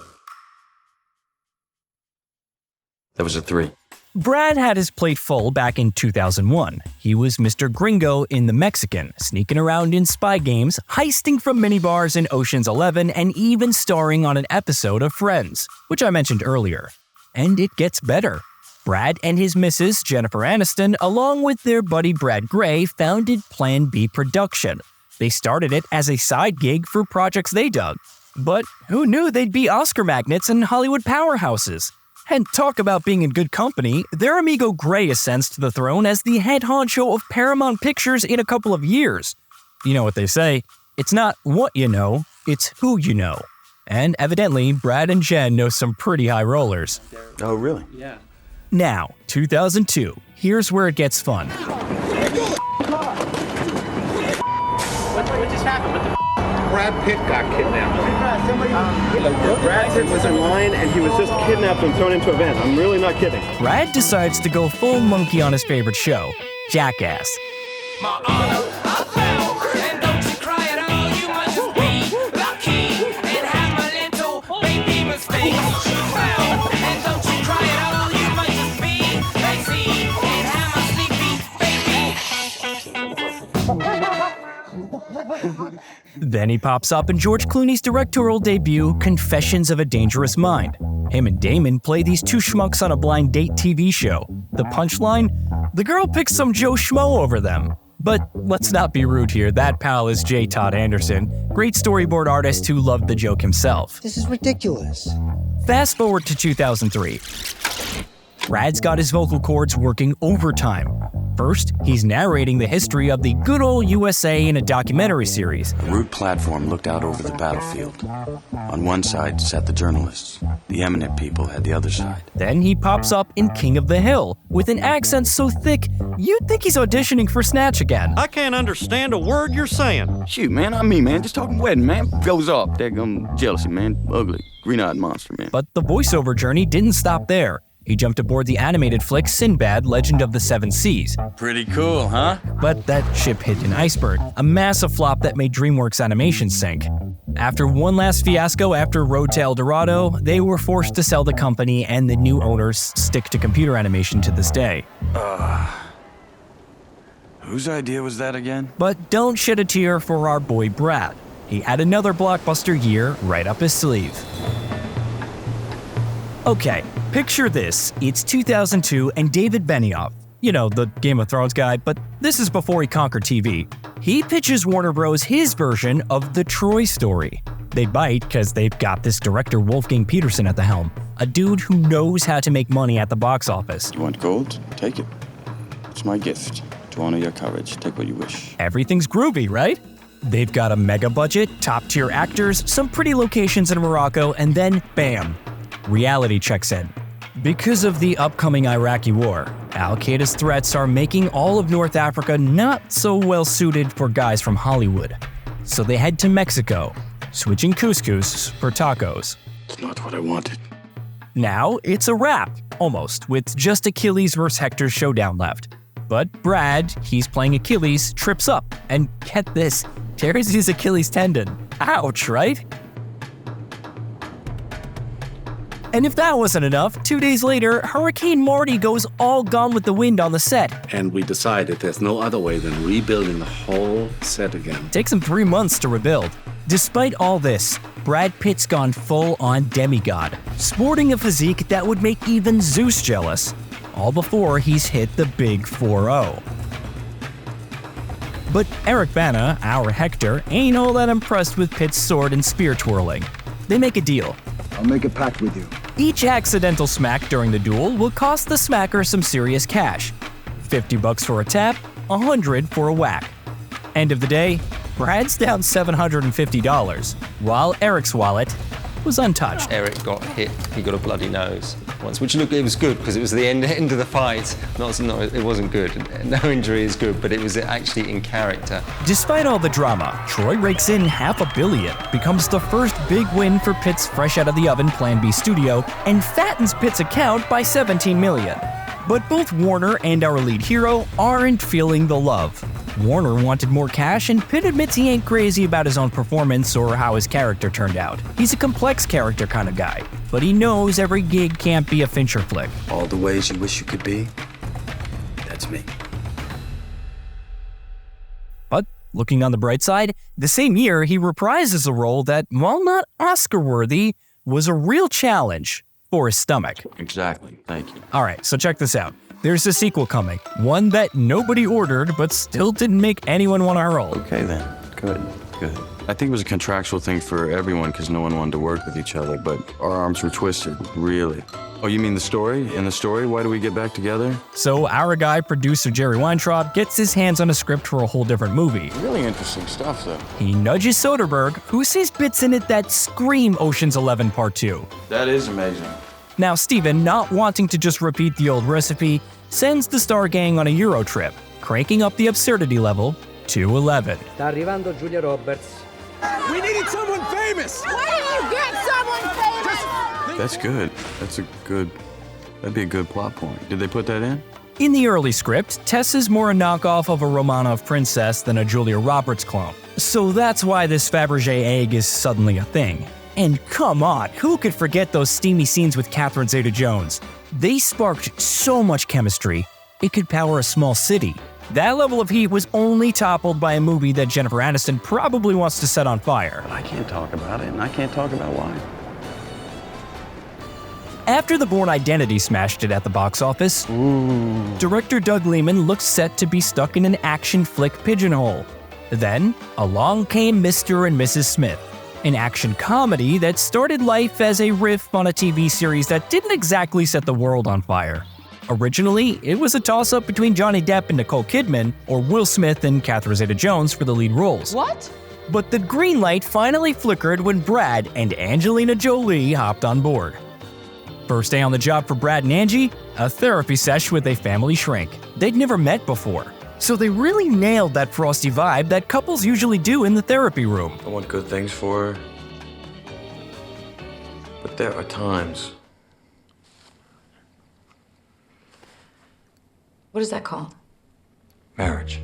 that was a 3. Brad had his plate full back in 2001. He was Mr. Gringo in The Mexican, sneaking around in spy games, heisting from minibars in Ocean's 11, and even starring on an episode of Friends, which I mentioned earlier. And it gets better. Brad and his missus, Jennifer Aniston, along with their buddy Brad Gray, founded Plan B Production. They started it as a side gig for projects they dug. But who knew they'd be Oscar magnets and Hollywood powerhouses? And talk about being in good company, their amigo Gray ascends to the throne as the head honcho of Paramount Pictures in a couple of years. You know what they say, it's not what you know, it's who you know. And evidently, Brad and Jen know some pretty high rollers. Oh, really? Yeah. Now, 2002, here's where it gets fun. What just happened? Brad Pitt got kidnapped. Brad Pitt was in line and he was just kidnapped and thrown into a van. I'm really not kidding. Brad decides to go full monkey on his favorite show, Jackass. My honor, I fell, and don't you cry at all. You might just be lucky and have a little baby mistake. You fell, and don't you cry at all. You might just be lazy and have a sleepy baby. Then he pops up in George Clooney's directorial debut, Confessions of a Dangerous Mind. Him and Damon play these 2 schmucks on a blind date TV show. The punchline? The girl picks some Joe Schmo over them. But let's not be rude here, that pal is J. Todd Anderson, great storyboard artist who loved the joke himself. This is ridiculous. Fast forward to 2003. Brad's got his vocal cords working overtime. First, he's narrating the history of the good old USA in a documentary series. A rude platform looked out over the battlefield. On one side sat the journalists. The eminent people had the other side. Then he pops up in King of the Hill with an accent so thick you'd think he's auditioning for Snatch again. I can't understand a word you're saying. Shoot, man, not me, man. Just talking wedding, man. Goes off. Daggum jealousy, man. Ugly. Green-eyed monster, man. But the voiceover journey didn't stop there. He jumped aboard the animated flick Sinbad, Legend of the Seven Seas. Pretty cool, huh? But that ship hit an iceberg, a massive flop that made DreamWorks Animation sink. After one last fiasco after Road to El Dorado, they were forced to sell the company, and the new owners stick to computer animation to this day. Whose idea was that again? But don't shed a tear for our boy Brad. He had another blockbuster year right up his sleeve. Okay, picture this. It's 2002 and David Benioff, you know, the Game of Thrones guy, but this is before he conquered TV. He pitches Warner Bros. His version of the Troy story. They bite because they've got this director Wolfgang Peterson at the helm, a dude who knows how to make money at the box office. You want gold? Take it. It's my gift. To honor your courage, take what you wish. Everything's groovy, right? They've got a mega budget, top-tier actors, some pretty locations in Morocco, and then bam, reality checks in. Because of the upcoming Iraqi war, Al-Qaeda's threats are making all of North Africa not so well suited for guys from Hollywood. So they head to Mexico, switching couscous for tacos. It's not what I wanted. Now it's a wrap, almost, with just Achilles vs. Hector's showdown left. But Brad, he's playing Achilles, trips up, and get this, tears his Achilles tendon. Ouch, right? And if that wasn't enough, 2 days later, Hurricane Marty goes all Gone with the Wind on the set. And we decided there's no other way than rebuilding the whole set again. Takes him 3 months to rebuild. Despite all this, Brad Pitt's gone full-on demigod, sporting a physique that would make even Zeus jealous. All before he's hit the big 4-0. But Eric Bana, our Hector, ain't all that impressed with Pitt's sword and spear twirling. They make a deal. I'll make a pact with you. Each accidental smack during the duel will cost the smacker some serious cash. $50 for a tap, $100 for a whack. End of the day, Brad's down $750, while Eric's wallet was untouched. Eric got hit, he got a bloody nose once, which looked, it was good because it was the end of the fight. No, it wasn't good. No injury is good, but it was actually in character. Despite all the drama, Troy rakes in $500 million, becomes the first big win for Pitt's fresh out of the oven Plan B studio, and fattens Pitt's account by $17 million. But both Warner and our lead hero aren't feeling the love. Warner wanted more cash, and Pitt admits he ain't crazy about his own performance or how his character turned out. He's a complex character kind of guy, but he knows every gig can't be a Fincher flick. All the ways you wish you could be, that's me. But looking on the bright side, the same year he reprises a role that, while not Oscar-worthy, was a real challenge for his stomach. Exactly, thank you. Alright, so check this out. There's a sequel coming, one that nobody ordered but still didn't make anyone want to hurl. Okay then, good. I think it was a contractual thing for everyone because no one wanted to work with each other, but our arms were twisted, really. Oh, you mean the story? In the story, why do we get back together? So our guy, producer Jerry Weintraub, gets his hands on a script for a whole different movie. Really interesting stuff, though. He nudges Soderbergh, who sees bits in it that scream Ocean's 11 Part 2. That is amazing. Now Steven, not wanting to just repeat the old recipe, sends the Star Gang on a Euro trip, cranking up the absurdity level to 11. Sta arrivando Julia Roberts. We needed someone famous! Where did you get someone famous? That's good. That'd be a good plot point. Did they put that in? In the early script, Tess is more a knockoff of a Romanov princess than a Julia Roberts clone. So that's why this Fabergé egg is suddenly a thing. And come on, who could forget those steamy scenes with Catherine Zeta-Jones? They sparked so much chemistry, it could power a small city. That level of heat was only toppled by a movie that Jennifer Aniston probably wants to set on fire. But I can't talk about it, and I can't talk about why. After The Bourne Identity smashed it at the box office, director Doug Liman looked set to be stuck in an action flick pigeonhole. Then, along came Mr. and Mrs. Smith, an action comedy that started life as a riff on a TV series that didn't exactly set the world on fire. Originally, it was a toss-up between Johnny Depp and Nicole Kidman, or Will Smith and Catherine Zeta-Jones for the lead roles. What? But the green light finally flickered when Brad and Angelina Jolie hopped on board. First day on the job for Brad and Angie, a therapy sesh with a family shrink. They'd never met before, so they really nailed that frosty vibe that couples usually do in the therapy room. I want good things for her, but there are times. What is that called? Marriage.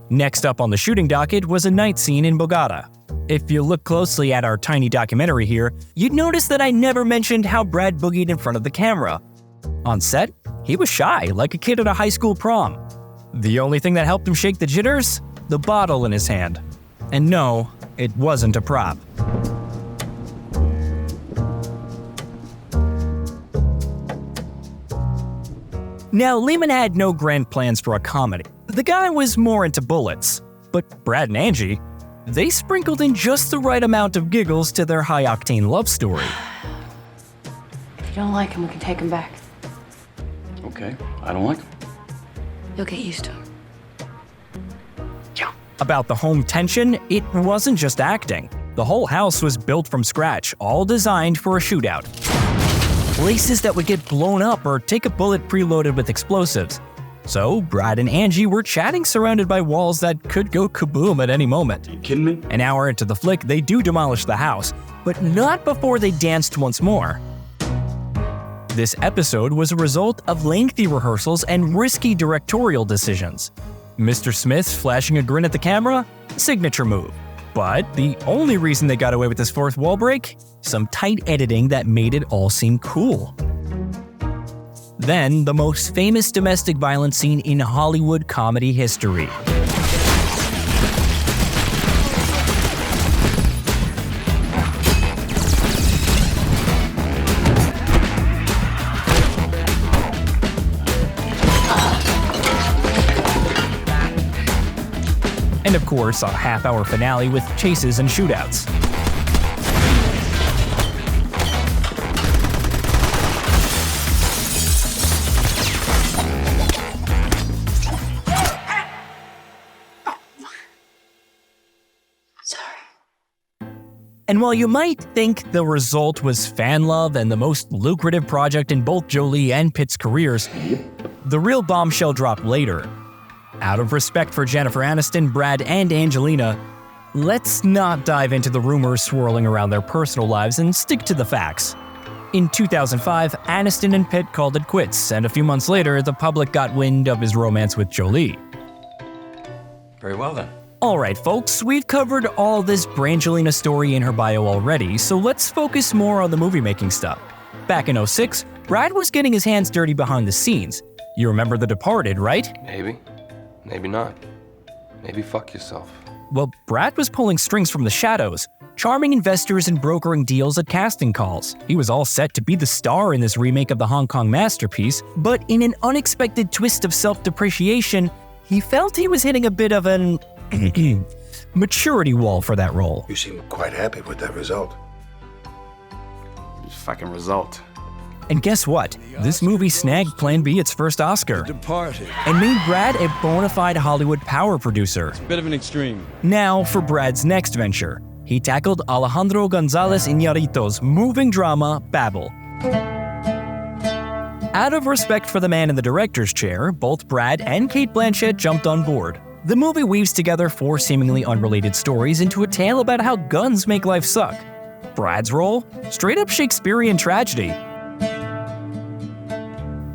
Next up on the shooting docket was a night scene in Bogota. If you look closely at our tiny documentary here, you'd notice that I never mentioned how Brad boogied in front of the camera. On set, he was shy, like a kid at a high school prom. The only thing that helped him shake the jitters? The bottle in his hand. And no, it wasn't a prop. Now, Lehman had no grand plans for a comedy. The guy was more into bullets. But Brad and Angie, they sprinkled in just the right amount of giggles to their high-octane love story. If you don't like him, we can take him back. Okay, I don't like him. You'll get used to him. About the home tension, it wasn't just acting. The whole house was built from scratch, all designed for a shootout. Places that would get blown up or take a bullet preloaded with explosives. So Brad and Angie were chatting surrounded by walls that could go kaboom at any moment. You kidding me? An hour into the flick, they do demolish the house, but not before they danced once more. This episode was a result of lengthy rehearsals and risky directorial decisions. Mr. Smith flashing a grin at the camera? Signature move. But the only reason they got away with this fourth wall break? Some tight editing that made it all seem cool. Then, the most famous domestic violence scene in Hollywood comedy history. And of course, a half-hour finale with chases and shootouts. And while you might think the result was fan love and the most lucrative project in both Jolie and Pitt's careers, the real bombshell dropped later. Out of respect for Jennifer Aniston, Brad, and Angelina, let's not dive into the rumors swirling around their personal lives and stick to the facts. In 2005, Aniston and Pitt called it quits, and a few months later, the public got wind of his romance with Jolie. Very well then. Alright folks, we've covered all this Brangelina story in her bio already, so let's focus more on the movie-making stuff. Back in 2006, Brad was getting his hands dirty behind the scenes. You remember The Departed, right? Maybe. Maybe not. Maybe fuck yourself. Well, Brad was pulling strings from the shadows, charming investors and brokering deals at casting calls. He was all set to be the star in this remake of the Hong Kong masterpiece, but in an unexpected twist of self-depreciation, he felt he was hitting a bit of an maturity wall for that role. You seem quite happy with that result. Just fucking result. And guess what? This movie snagged Plan B its first Oscar and made Brad a bona fide Hollywood power producer. It's a bit of an extreme. Now for Brad's next venture. He tackled Alejandro González Iñárritu's moving drama, Babel. Out of respect for the man in the director's chair, both Brad and Cate Blanchett jumped on board. The movie weaves together four seemingly unrelated stories into a tale about how guns make life suck. Brad's role? Straight up Shakespearean tragedy.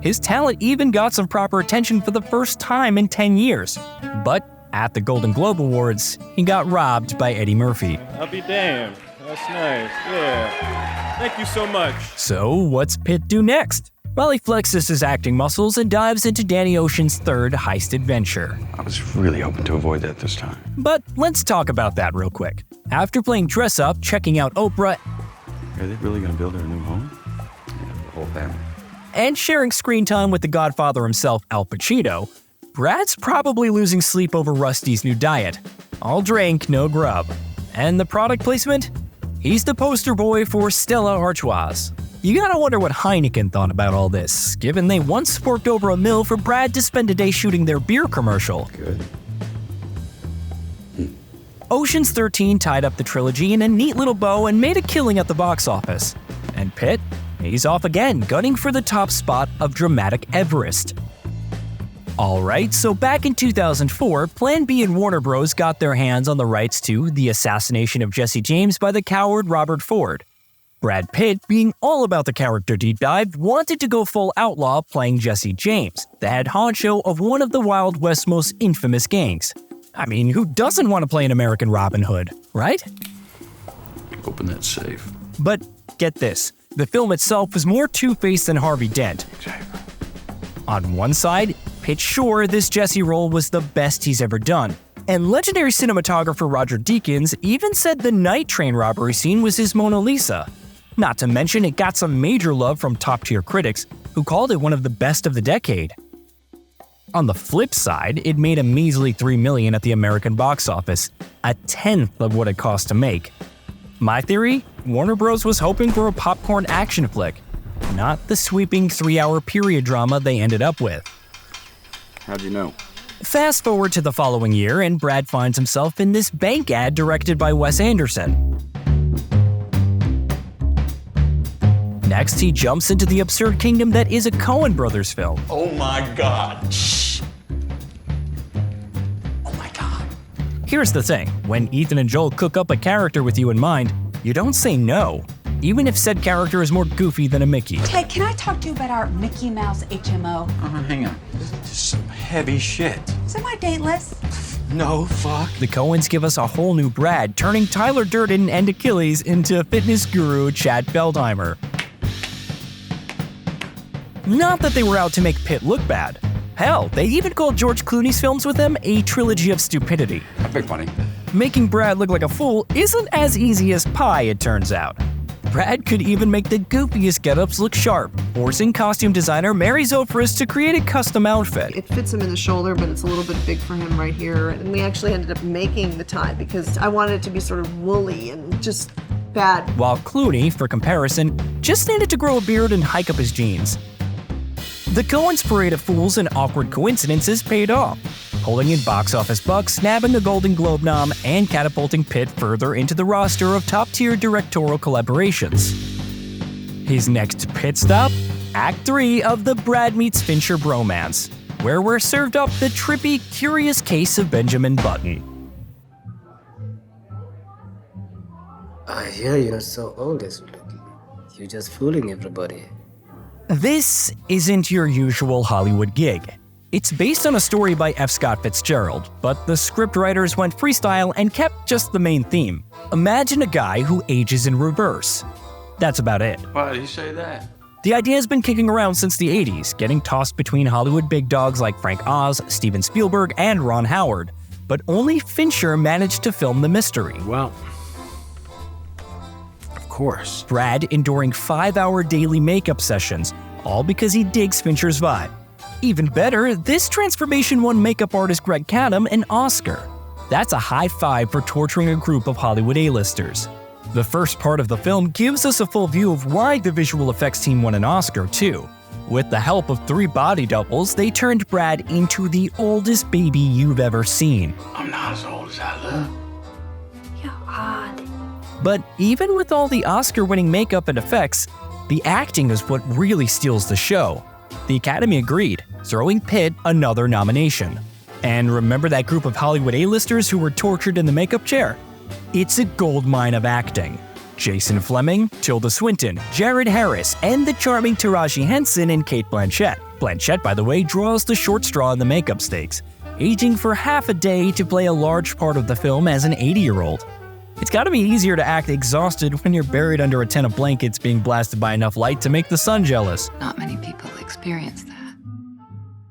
His talent even got some proper attention for the first time in 10 years. But at the Golden Globe Awards, he got robbed by Eddie Murphy. I'll be damned. That's nice. Yeah. Thank you so much. So what's Pitt do next? Well, he flexes his acting muscles and dives into Danny Ocean's third heist adventure. I was really hoping to avoid that this time. But let's talk about that real quick. After playing dress up, checking out Oprah, Are they really gonna build her a new home? Yeah, the whole family. and sharing screen time with the Godfather himself, Al Pacino, Brad's probably losing sleep over Rusty's new diet. All drink, no grub. And the product placement? He's the poster boy for Stella Artois. You gotta wonder what Heineken thought about all this, given they once forked over $1 million for Brad to spend a day shooting their beer commercial. Good. Ocean's 13 tied up the trilogy in a neat little bow and made a killing at the box office. And Pitt, he's off again, gunning for the top spot of dramatic Everest. Alright, so back in 2004, Plan B and Warner Bros. Got their hands on the rights to The Assassination of Jesse James by the coward Robert Ford. Brad Pitt, being all about the character deep dive, wanted to go full outlaw playing Jesse James, the head honcho of one of the Wild West's most infamous gangs. I mean, who doesn't want to play an American Robin Hood, right? Open that safe. But get this, the film itself was more two-faced than Harvey Dent. On one side, Pitt's sure this Jesse role was the best he's ever done, and legendary cinematographer Roger Deakins even said the night train robbery scene was his Mona Lisa. Not to mention it got some major love from top-tier critics, who called it one of the best of the decade. On the flip side, it made a measly $3 million at the American box office, a tenth of what it cost to make. My theory? Warner Bros. Was hoping for a popcorn action flick, not the sweeping 3-hour period drama they ended up with. How'd you know? Fast forward to the following year, and Brad finds himself in this bank ad directed by Wes Anderson. Next, he jumps into the absurd kingdom that is a Coen Brothers film. Oh my God. Here's the thing, when Ethan and Joel cook up a character with you in mind, you don't say no, even if said character is more goofy than a Mickey. Ted, can I talk to you about our Mickey Mouse HMO? Hang on. This is some heavy shit. Is it my date list? No, fuck. The Coens give us a whole new Brad, turning Tyler Durden and Achilles into fitness guru Chad Feldheimer. Not that they were out to make Pitt look bad. Hell, they even called George Clooney's films with him a trilogy of stupidity. Big funny. Making Brad look like a fool isn't as easy as pie, it turns out. Brad could even make the goofiest get-ups look sharp, forcing costume designer Mary Zofris to create a custom outfit. It fits him in the shoulder, but it's a little bit big for him right here. And we actually ended up making the tie because I wanted it to be sort of woolly and just bad. While Clooney, for comparison, just needed to grow a beard and hike up his jeans. The Coens' parade of fools and awkward coincidences paid off, pulling in box office bucks, snapping a Golden Globe nom, and catapulting Pitt further into the roster of top-tier directorial collaborations. His next pit stop? Act 3 of the Brad meets Fincher bromance, where we're served up the trippy, curious case of Benjamin Button. I hear you're so old, you're just fooling everybody. This isn't your usual Hollywood gig. It's based on a story by F. Scott Fitzgerald, but the scriptwriters went freestyle and kept just the main theme. Imagine a guy who ages in reverse. That's about it. Why did he say that? The idea has been kicking around since the 80s, getting tossed between Hollywood big dogs like Frank Oz, Steven Spielberg, and Ron Howard. But only Fincher managed to film the mystery. Well, of course. Brad enduring 5-hour daily makeup sessions, all because he digs Fincher's vibe. Even better, this transformation won makeup artist Greg Cadam an Oscar. That's a high five for torturing a group of Hollywood A-listers. The first part of the film gives us a full view of why the visual effects team won an Oscar, too. With the help of 3 body doubles, they turned Brad into the oldest baby you've ever seen. I'm not as old as I look. You're odd. But even with all the Oscar-winning makeup and effects, the acting is what really steals the show. The Academy agreed, throwing Pitt another nomination. And remember that group of Hollywood A-listers who were tortured in the makeup chair? It's a goldmine of acting. Jason Fleming, Tilda Swinton, Jared Harris, and the charming Taraji Henson and Cate Blanchett. Blanchett, by the way, draws the short straw in the makeup stakes, aging for half a day to play a large part of the film as an 80-year-old. It's gotta be easier to act exhausted when you're buried under a tent of blankets being blasted by enough light to make the sun jealous. Not many people experience that.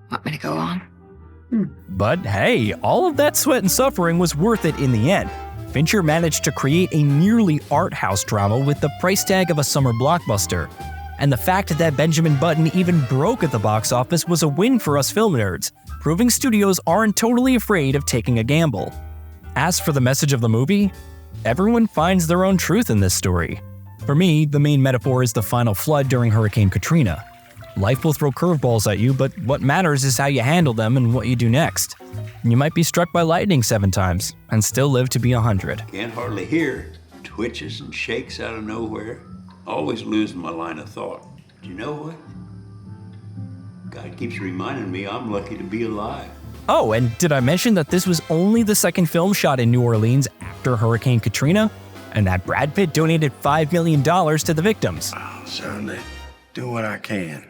Want me to go on? But hey, all of that sweat and suffering was worth it in the end. Fincher managed to create a nearly art house drama with the price tag of a summer blockbuster. And the fact that Benjamin Button even broke at the box office was a win for us film nerds, proving studios aren't totally afraid of taking a gamble. As for the message of the movie, everyone finds their own truth in this story. For me, the main metaphor is the final flood during Hurricane Katrina. Life will throw curveballs at you, but what matters is how you handle them and what you do next. You might be struck by lightning 7 times and still live to be 100. Can't hardly hear. Twitches and shakes out of nowhere. Always losing my line of thought. But you know what? God keeps reminding me I'm lucky to be alive. Oh, and did I mention that this was only the second film shot in New Orleans after Hurricane Katrina? And that Brad Pitt donated $5 million to the victims. I'll certainly do what I can.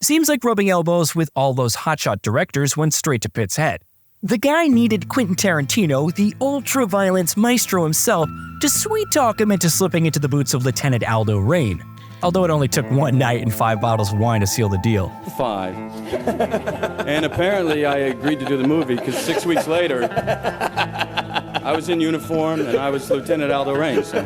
Seems like rubbing elbows with all those hotshot directors went straight to Pitt's head. The guy needed Quentin Tarantino, the ultra-violence maestro himself, to sweet-talk him into slipping into the boots of Lieutenant Aldo Raine. Although it only took 1 night and 5 bottles of wine to seal the deal. 5. And apparently I agreed to do the movie because 6 weeks later, I was in uniform and I was Lieutenant Aldo Raine. So.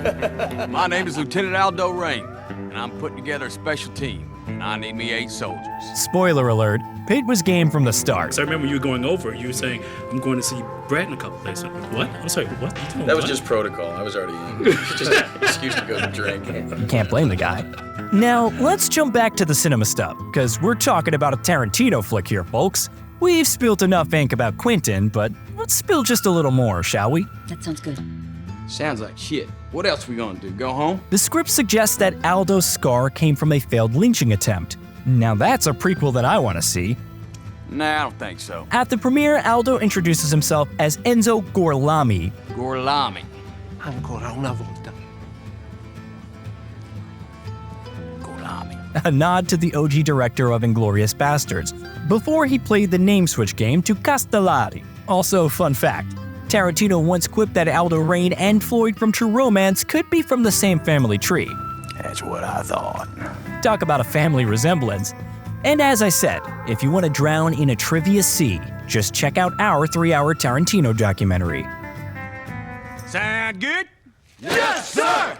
My name is Lieutenant Aldo Raine, and I'm putting together a special team. And I need me 8 soldiers. Spoiler alert, Pitt was game from the start. So I remember you were going over, you were saying, I'm going to see Brad in a couple places. I'm like, what? I'm sorry, what? That was just protocol. I was already in. Just an excuse to go drink. Can't blame the guy. Now, let's jump back to the cinema stuff, because we're talking about a Tarantino flick here, folks. We've spilled enough ink about Quentin, but let's spill just a little more, shall we? That sounds good. Sounds like shit. What else we gonna do? Go home? The script suggests that Aldo's scar came from a failed lynching attempt. Now that's a prequel that I want to see. Nah, I don't think so. At the premiere, Aldo introduces himself as Enzo Gorlami. Gorlami. Ancora una volta. A nod to the OG director of Inglourious Basterds, before he played the name switch game to Castellari. Also, fun fact, Tarantino once quipped that Aldo Raine and Floyd from True Romance could be from the same family tree. That's what I thought. Talk about a family resemblance. And as I said, if you want to drown in a trivia sea, just check out our 3-hour Tarantino documentary. Sound good? Yes, sir!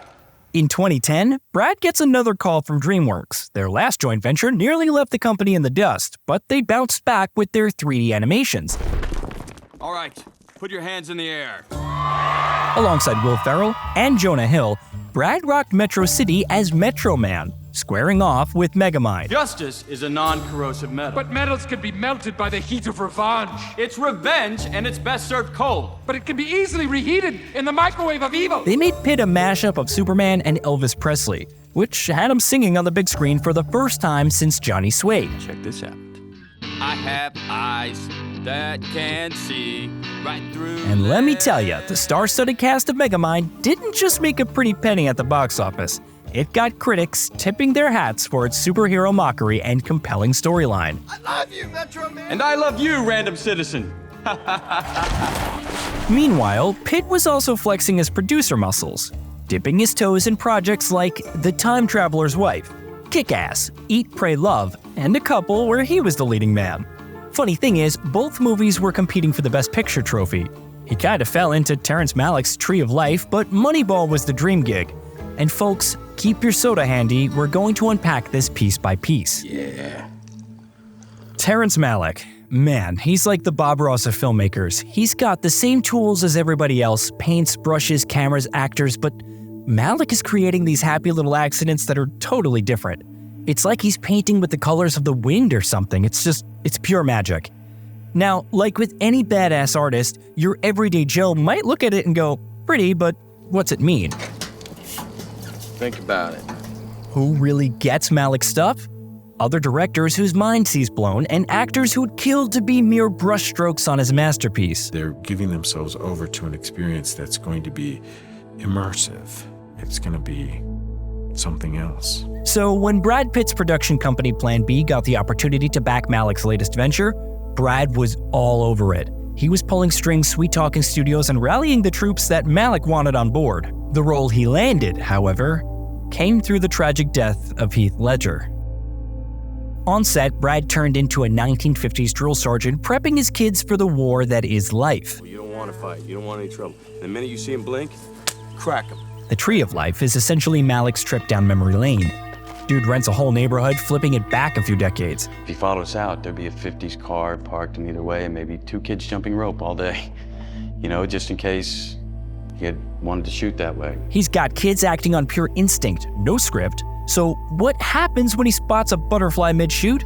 In 2010, Brad gets another call from DreamWorks. Their last joint venture nearly left the company in the dust, but they bounced back with their 3D animations. All right, put your hands in the air. Alongside Will Ferrell and Jonah Hill, Brad rocked Metro City as Metro Man, squaring off with Megamind. Justice is a non-corrosive metal. But metals can be melted by the heat of revenge. It's revenge, and it's best served cold. But it can be easily reheated in the microwave of evil. They made Pitt a mashup of Superman and Elvis Presley, which had him singing on the big screen for the first time since Johnny Suede. Check this out. I have eyes that can see right through. And let me tell you, the star-studded cast of Megamind didn't just make a pretty penny at the box office. It got critics tipping their hats for its superhero mockery and compelling storyline. I love you, Metro Man. And I love you, random citizen. Meanwhile, Pitt was also flexing his producer muscles, dipping his toes in projects like The Time Traveler's Wife, Kick-Ass, Eat, Pray, Love, and a couple where he was the leading man. Funny thing is, both movies were competing for the Best Picture trophy. He kinda fell into Terrence Malick's Tree of Life, but Moneyball was the dream gig. And folks, keep your soda handy, we're going to unpack this piece by piece. Yeah. Terrence Malick. Man, he's like the Bob Ross of filmmakers. He's got the same tools as everybody else, paints, brushes, cameras, actors, but Malick is creating these happy little accidents that are totally different. It's like he's painting with the colors of the wind or something. It's pure magic. Now, like with any badass artist, your everyday Joe might look at it and go, pretty, but what's it mean? Think about it. Who really gets Malick's stuff? Other directors whose minds he's blown, and actors who'd kill to be mere brushstrokes on his masterpiece. They're giving themselves over to an experience that's going to be immersive. It's going to be something else. So when Brad Pitt's production company Plan B got the opportunity to back Malick's latest venture, Brad was all over it. He was pulling strings, sweet-talking studios, and rallying the troops that Malick wanted on board. The role he landed, however, came through the tragic death of Heath Ledger. On set, Brad turned into a 1950s drill sergeant prepping his kids for the war that is life. You don't want to fight. You don't want any trouble. The minute you see him blink, crack him. The Tree of Life is essentially Malick's trip down memory lane. Dude rents a whole neighborhood, flipping it back a few decades. If he followed us out, there'd be a 50s car parked in either way and maybe 2 kids jumping rope all day. You know, just in case He had wanted to shoot that way. He's got kids acting on pure instinct, no script. So what happens when he spots a butterfly mid-shoot?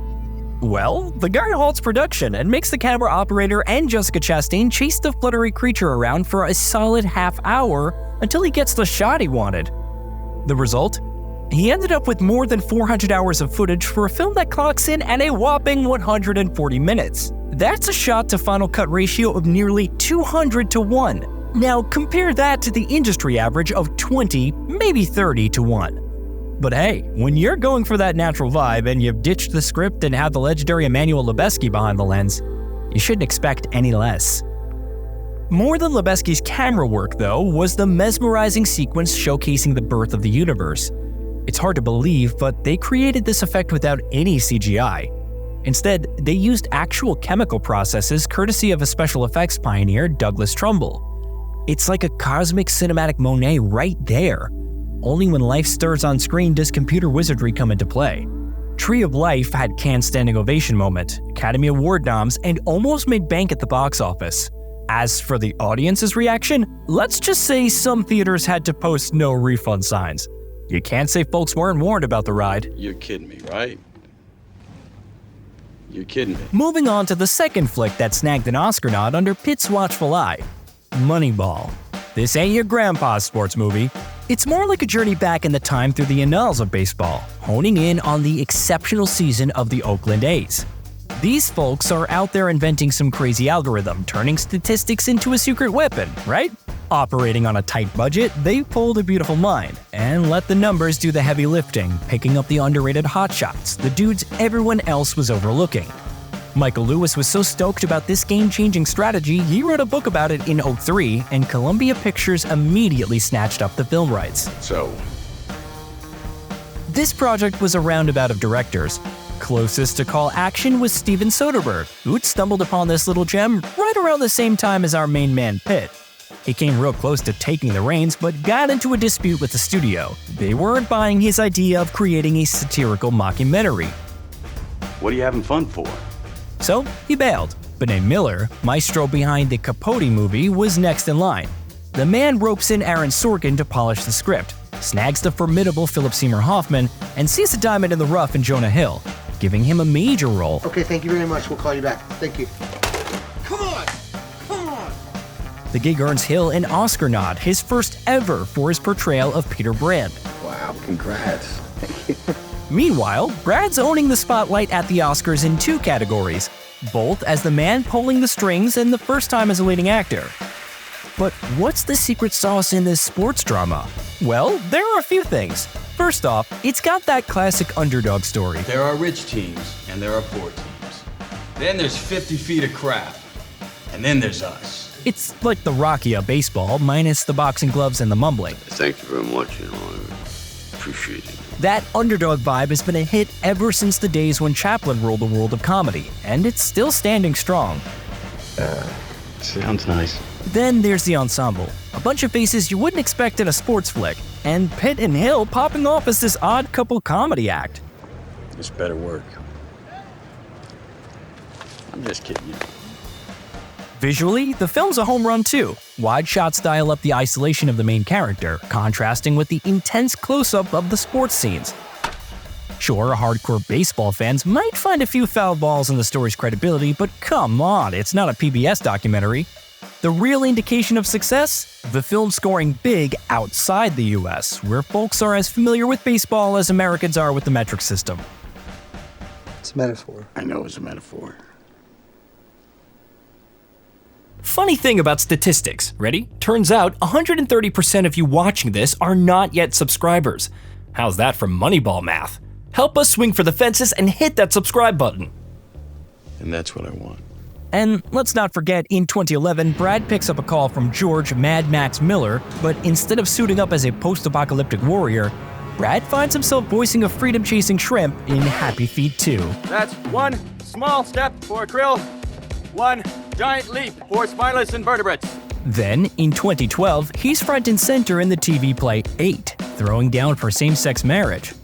Well, the guy halts production and makes the camera operator and Jessica Chastain chase the fluttery creature around for a solid half hour until he gets the shot he wanted. The result? He ended up with more than 400 hours of footage for a film that clocks in at a whopping 140 minutes. That's a shot to final cut ratio of nearly 200 to 1. Now compare that to the industry average of 20, maybe 30 to 1. But hey, when you're going for that natural vibe and you've ditched the script and have the legendary Emmanuel Lubezki behind the lens, you shouldn't expect any less. More than Lubezki's camera work, though, was the mesmerizing sequence showcasing the birth of the universe. It's hard to believe, but they created this effect without any CGI. Instead, they used actual chemical processes courtesy of a special effects pioneer, Douglas Trumbull. It's like a cosmic cinematic Monet right there. Only when life stirs on screen does computer wizardry come into play. Tree of Life had Cannes standing ovation moment, Academy Award noms, and almost made bank at the box office. As for the audience's reaction, let's just say some theaters had to post no refund signs. You can't say folks weren't warned about the ride. You're kidding me, right? You're kidding me. Moving on to the second flick that snagged an Oscar nod under Pitt's watchful eye, Moneyball. This ain't your grandpa's sports movie. It's more like a journey back in the time through the annals of baseball, honing in on the exceptional season of the Oakland A's. These folks are out there inventing some crazy algorithm, turning statistics into a secret weapon, right? Operating on a tight budget, they pulled a beautiful mind and let the numbers do the heavy lifting, picking up the underrated hotshots, the dudes everyone else was overlooking. Michael Lewis was so stoked about this game-changing strategy, he wrote a book about it in 2003, and Columbia Pictures immediately snatched up the film rights. So, this project was a roundabout of directors. Closest to Call Action was Steven Soderbergh, who'd stumbled upon this little gem right around the same time as our main man Pitt. He came real close to taking the reins, but got into a dispute with the studio. They weren't buying his idea of creating a satirical mockumentary. what are you having fun for? So he bailed. But named Miller, maestro behind the Capote movie, was next in line. The man ropes in Aaron Sorkin to polish the script, snags the formidable Philip Seymour Hoffman, and sees a diamond in the rough in Jonah Hill, giving him a major role. Okay, thank you very much. We'll call you back. Thank you. The gig earns Hill an Oscar nod, his first ever for his portrayal of Peter Brand. Wow, congrats. Thank you. Meanwhile, Brad's owning the spotlight at the Oscars in two categories, both as the man pulling the strings and the first time as a leading actor. But what's the secret sauce in this sports drama? Well, there are a few things. First off, it's got that classic underdog story. There are rich teams and there are poor teams. Then there's 50 feet of crap. And then there's us. It's like the Rocky of baseball, minus the boxing gloves and the mumbling. Thank you very much, I appreciate it. That underdog vibe has been a hit ever since the days when Chaplin ruled the world of comedy, and it's still standing strong. Sounds nice. Then there's the ensemble, a bunch of faces you wouldn't expect in a sports flick, and Pitt and Hill popping off as this odd couple comedy act. This better work. I'm just kidding you. Visually, the film's a home run too. Wide shots dial up the isolation of the main character, contrasting with the intense close-up of the sports scenes. Sure, hardcore baseball fans might find a few foul balls in the story's credibility, but come on, it's not a PBS documentary. The real indication of success? The film scoring big outside the US, where folks are as familiar with baseball as Americans are with the metric system. It's a metaphor. I know it's a metaphor. Funny thing about statistics, ready? Turns out 130% of you watching this are not yet subscribers. How's that for Moneyball math? Help us swing for the fences and hit that subscribe button. And that's what I want. And let's not forget, in 2011, Brad picks up a call from George Mad Max Miller, but instead of suiting up as a post-apocalyptic warrior, Brad finds himself voicing a freedom-chasing shrimp in Happy Feet 2. That's one small step for a krill, one giant leap for spineless invertebrates. Then, in 2012, he's front and center in the TV play 8, throwing down for same-sex marriage.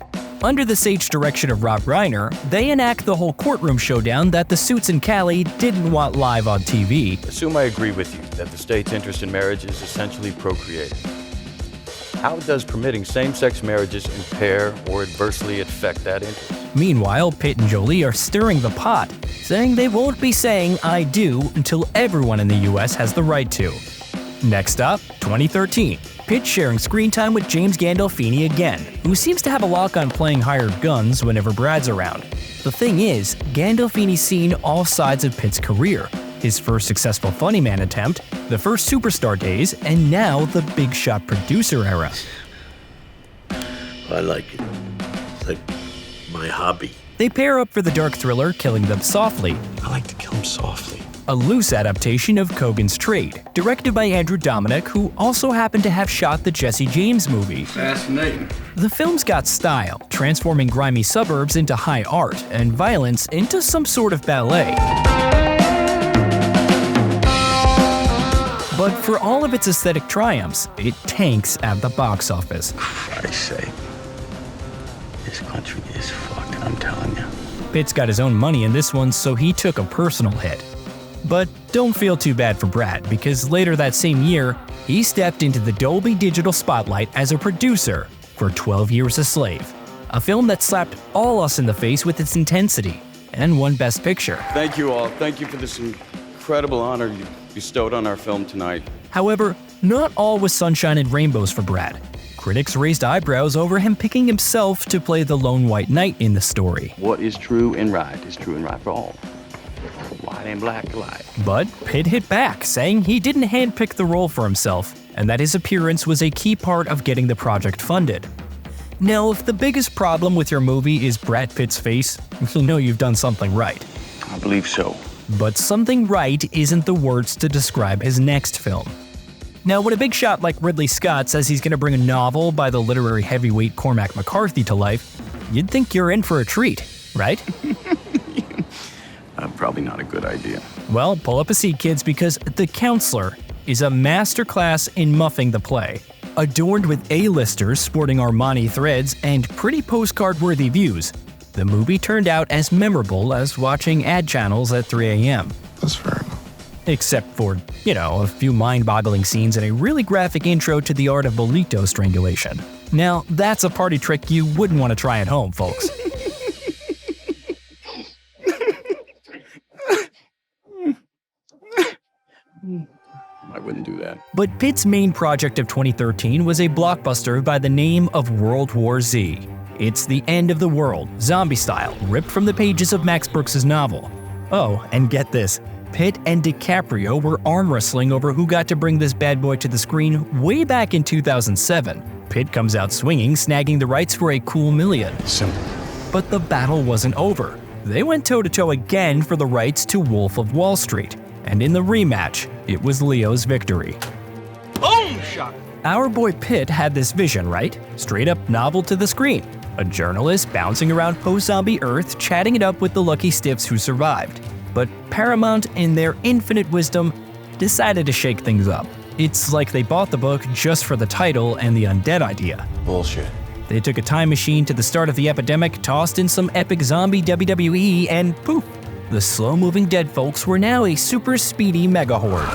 Under the sage direction of Rob Reiner, they enact the whole courtroom showdown that the suits in Cali didn't want live on TV. Assume I agree with you that the state's interest in marriage is essentially procreating. How does permitting same-sex marriages impair or adversely affect that interest? Meanwhile, Pitt and Jolie are stirring the pot, saying they won't be saying "I do" until everyone in the US has the right to. Next up, 2013. Pitt sharing screen time with James Gandolfini again, who seems to have a lock on playing hired guns whenever Brad's around. The thing is, Gandolfini's seen all sides of Pitt's career. His first successful funny man attempt, the first superstar days, and now the big shot producer era. I like it. It's like my hobby. They pair up for the dark thriller Killing Them Softly. I like to kill them softly. A loose adaptation of Kogan's Trade, directed by Andrew Dominic, who also happened to have shot the Jesse James movie. Fascinating. The film's got style, transforming grimy suburbs into high art and violence into some sort of ballet. But for all of its aesthetic triumphs, it tanks at the box office. I say, this country is fucked, I'm telling you. Pitt's got his own money in this one, so he took a personal hit. But don't feel too bad for Brad, because later that same year, he stepped into the Dolby Digital spotlight as a producer for 12 Years a Slave, a film that slapped all us in the face with its intensity and won Best Picture. Thank you all. Thank you for this incredible honor you bestowed on our film tonight. However, not all was sunshine and rainbows for Brad. Critics raised eyebrows over him picking himself to play the lone white knight in the story. What is true and right for all. White and black alike. But Pitt hit back, saying he didn't handpick the role for himself, and that his appearance was a key part of getting the project funded. Now, if the biggest problem with your movie is Brad Pitt's face, you know you've done something right. I believe so. But something right isn't the words to describe his next film. Now, when a big shot like Ridley Scott says he's going to bring a novel by the literary heavyweight Cormac McCarthy to life, you'd think you're in for a treat, right? Probably not a good idea. Well, pull up a seat, kids, because The Counselor is a masterclass in muffing the play. Adorned with A-listers sporting Armani threads and pretty postcard-worthy views, the movie turned out as memorable as watching ad channels at 3 a.m. That's fair enough. Except for, a few mind-boggling scenes and a really graphic intro to the art of bolito strangulation. Now, that's a party trick you wouldn't want to try at home, folks. I wouldn't do that. But Pitt's main project of 2013 was a blockbuster by the name of World War Z. It's the end of the world, zombie style, ripped from the pages of Max Brooks' novel. Oh, and get this, Pitt and DiCaprio were arm wrestling over who got to bring this bad boy to the screen way back in 2007. Pitt comes out swinging, snagging the rights for a cool $1 million. Simple. But the battle wasn't over. They went toe-to-toe again for the rights to Wolf of Wall Street. And in the rematch, it was Leo's victory. Boom shot! Our boy Pitt had this vision, right? Straight up novel to the screen. A journalist bouncing around post-zombie Earth, chatting it up with the lucky stiffs who survived. But Paramount, in their infinite wisdom, decided to shake things up. It's like they bought the book just for the title and the undead idea. Bullshit. They took a time machine to the start of the epidemic, tossed in some epic zombie WWE, and poof! The slow-moving dead folks were now a super speedy mega horde.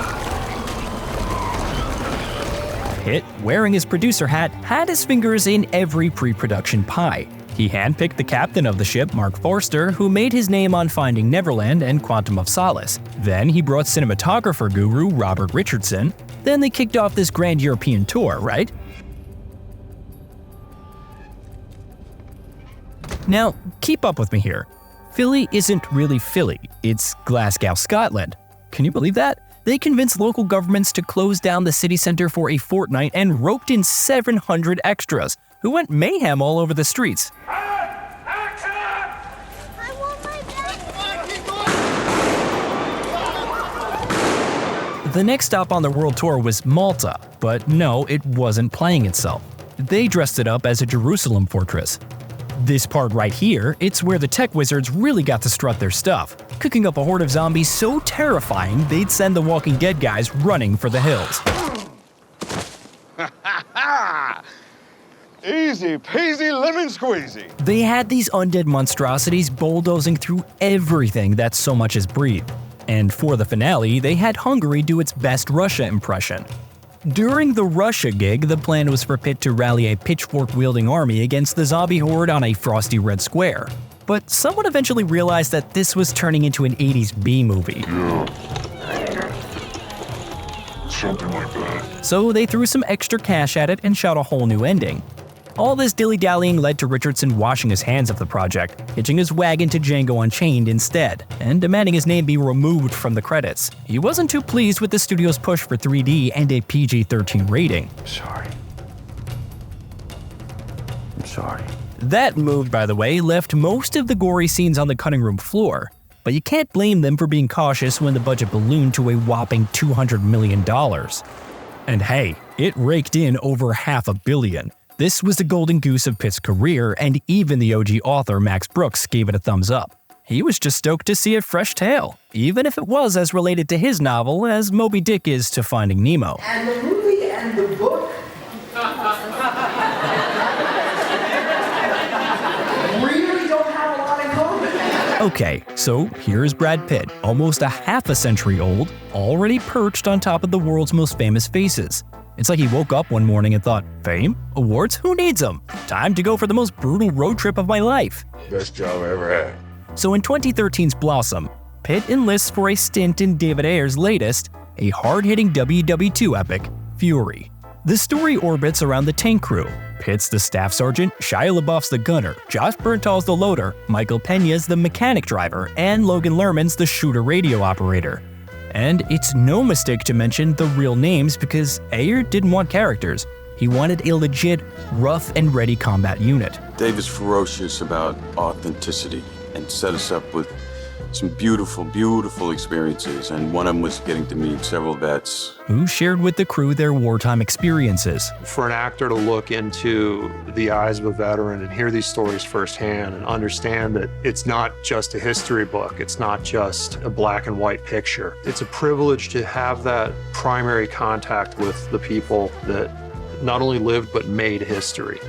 Pitt, wearing his producer hat, had his fingers in every pre-production pie. He handpicked the captain of the ship, Mark Forster, who made his name on Finding Neverland and Quantum of Solace. Then he brought cinematographer guru Robert Richardson. Then they kicked off this grand European tour, right? Now, keep up with me here. Philly isn't really Philly, it's Glasgow, Scotland. Can you believe that? They convinced local governments to close down the city centre for a fortnight and roped in 700 extras, who went mayhem all over the streets. The next stop on the world tour was Malta, but no, it wasn't playing itself. They dressed it up as a Jerusalem fortress. This part right here, it's where the tech wizards really got to strut their stuff, cooking up a horde of zombies so terrifying they'd send the Walking Dead guys running for the hills. Easy peasy lemon squeezy. They had these undead monstrosities bulldozing through everything that so much as breathed. And for the finale, they had Hungary do its best Russia impression. During the Russia gig, the plan was for Pitt to rally a pitchfork-wielding army against the zombie horde on a frosty red square. But someone eventually realized that this was turning into an 80s B-movie. Something like that. So they threw some extra cash at it and shot a whole new ending. All this dilly-dallying led to Richardson washing his hands of the project, hitching his wagon to Django Unchained instead, and demanding his name be removed from the credits. He wasn't too pleased with the studio's push for 3D and a PG-13 rating. Sorry. I'm sorry. That move, by the way, left most of the gory scenes on the cutting room floor, but you can't blame them for being cautious when the budget ballooned to a whopping $200 million. And hey, it raked in over $500 million. This was the golden goose of Pitt's career, and even the OG author Max Brooks gave it a thumbs up. He was just stoked to see a fresh tale, even if it was as related to his novel as Moby Dick is to Finding Nemo. And the movie and the book really don't have a lot in common. Okay, so here's Brad Pitt, almost a half a century old, already perched on top of the world's most famous faces. It's like he woke up one morning and thought, fame? Awards? Who needs them? Time to go for the most brutal road trip of my life. Best job I ever had. So in 2013's Blossom, Pitt enlists for a stint in David Ayer's latest, a hard-hitting WW2 epic, Fury. The story orbits around the tank crew. Pitt's the staff sergeant, Shia LaBeouf's the gunner, Josh Bernthal's the loader, Michael Peña's the mechanic driver, and Logan Lerman's the shooter radio operator. And it's no mistake to mention the real names because Ayer didn't want characters. He wanted a legit, rough-and-ready combat unit. Dave is ferocious about authenticity and set us up with some beautiful, beautiful experiences. And one of them was getting to meet several vets who shared with the crew their wartime experiences. For an actor to look into the eyes of a veteran and hear these stories firsthand and understand that it's not just a history book, it's not just a black and white picture. It's a privilege to have that primary contact with the people that not only lived but made history.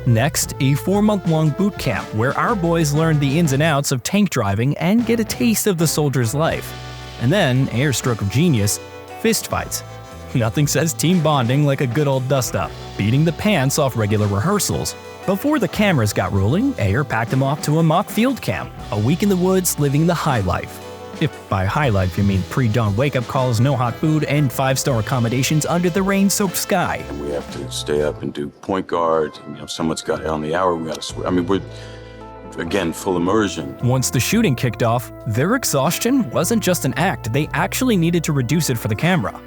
Next, a 4-month-long boot camp where our boys learn the ins and outs of tank driving and get a taste of the soldier's life. And then, Ayer's stroke of genius, fistfights. Nothing says team bonding like a good old dust-up, beating the pants off regular rehearsals. Before the cameras got rolling, Ayer packed him off to a mock field camp, a week in the woods living the high life. If by high life you mean pre-dawn wake-up calls, no hot food, and 5-star accommodations under the rain-soaked sky. We have to stay up and do point guard. If someone's got on the hour, we got to swim. I mean, we're, again, full immersion. Once the shooting kicked off, their exhaustion wasn't just an act. They actually needed to reduce it for the camera.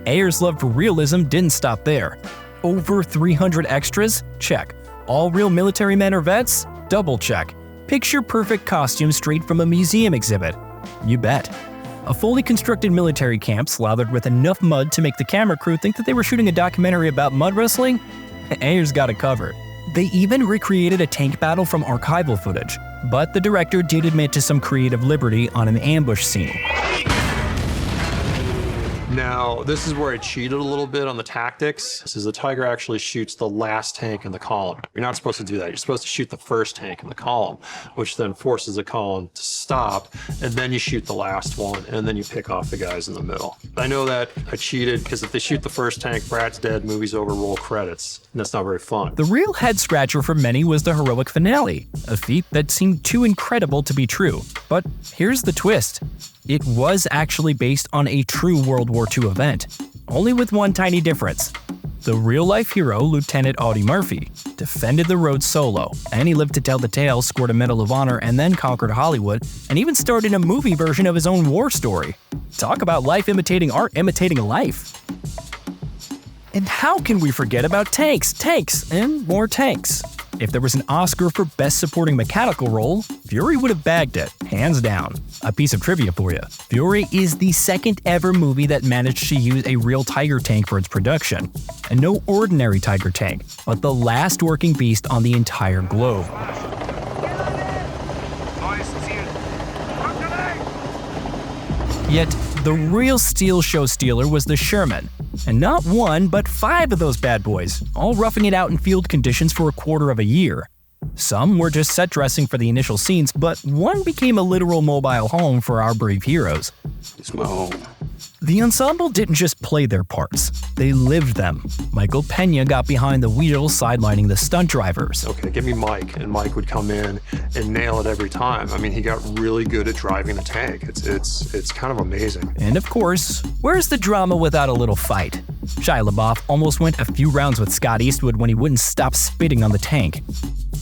Ayer's love for realism didn't stop there. Over 300 extras? Check. All real military men or vets? Double check. Picture-perfect costumes straight from a museum exhibit? You bet. A fully constructed military camp slathered with enough mud to make the camera crew think that they were shooting a documentary about mud wrestling? Ayer's got it covered. They even recreated a tank battle from archival footage, but the director did admit to some creative liberty on an ambush scene. Now, this is where I cheated a little bit on the tactics. This is the Tiger actually shoots the last tank in the column. You're not supposed to do that. You're supposed to shoot the first tank in the column, which then forces the column to stop, and then you shoot the last one, and then you pick off the guys in the middle. I know that I cheated because if they shoot the first tank, Brad's dead, movie's over, roll credits, and that's not very fun. The real head-scratcher for many was the heroic finale, a feat that seemed too incredible to be true. But here's the twist. It was actually based on a true World War II event, only with one tiny difference. The real-life hero, Lieutenant Audie Murphy, defended the road solo, and he lived to tell the tale, scored a Medal of Honor, and then conquered Hollywood, and even starred in a movie version of his own war story. Talk about life imitating art imitating life. And how can we forget about tanks, and more tanks? If there was an Oscar for Best Supporting Mechanical Role, Fury would have bagged it, hands down. A piece of trivia for you. Fury is the second ever movie that managed to use a real Tiger tank for its production. And no ordinary Tiger tank, but the last working beast on the entire globe. Yet, the real steel show stealer was the Sherman, And not one, but 5 of those bad boys, all roughing it out in field conditions for a quarter of a year. Some were just set dressing for the initial scenes, but one became a literal mobile home for our brave heroes. It's my home. The ensemble didn't just play their parts, they lived them. Michael Pena got behind the wheels, sidelining the stunt drivers. Okay, give me Mike, and Mike would come in and nail it every time. I mean, he got really good at driving a tank. It's kind of amazing. And of course, where's the drama without a little fight? Shia LaBeouf almost went a few rounds with Scott Eastwood when he wouldn't stop spitting on the tank.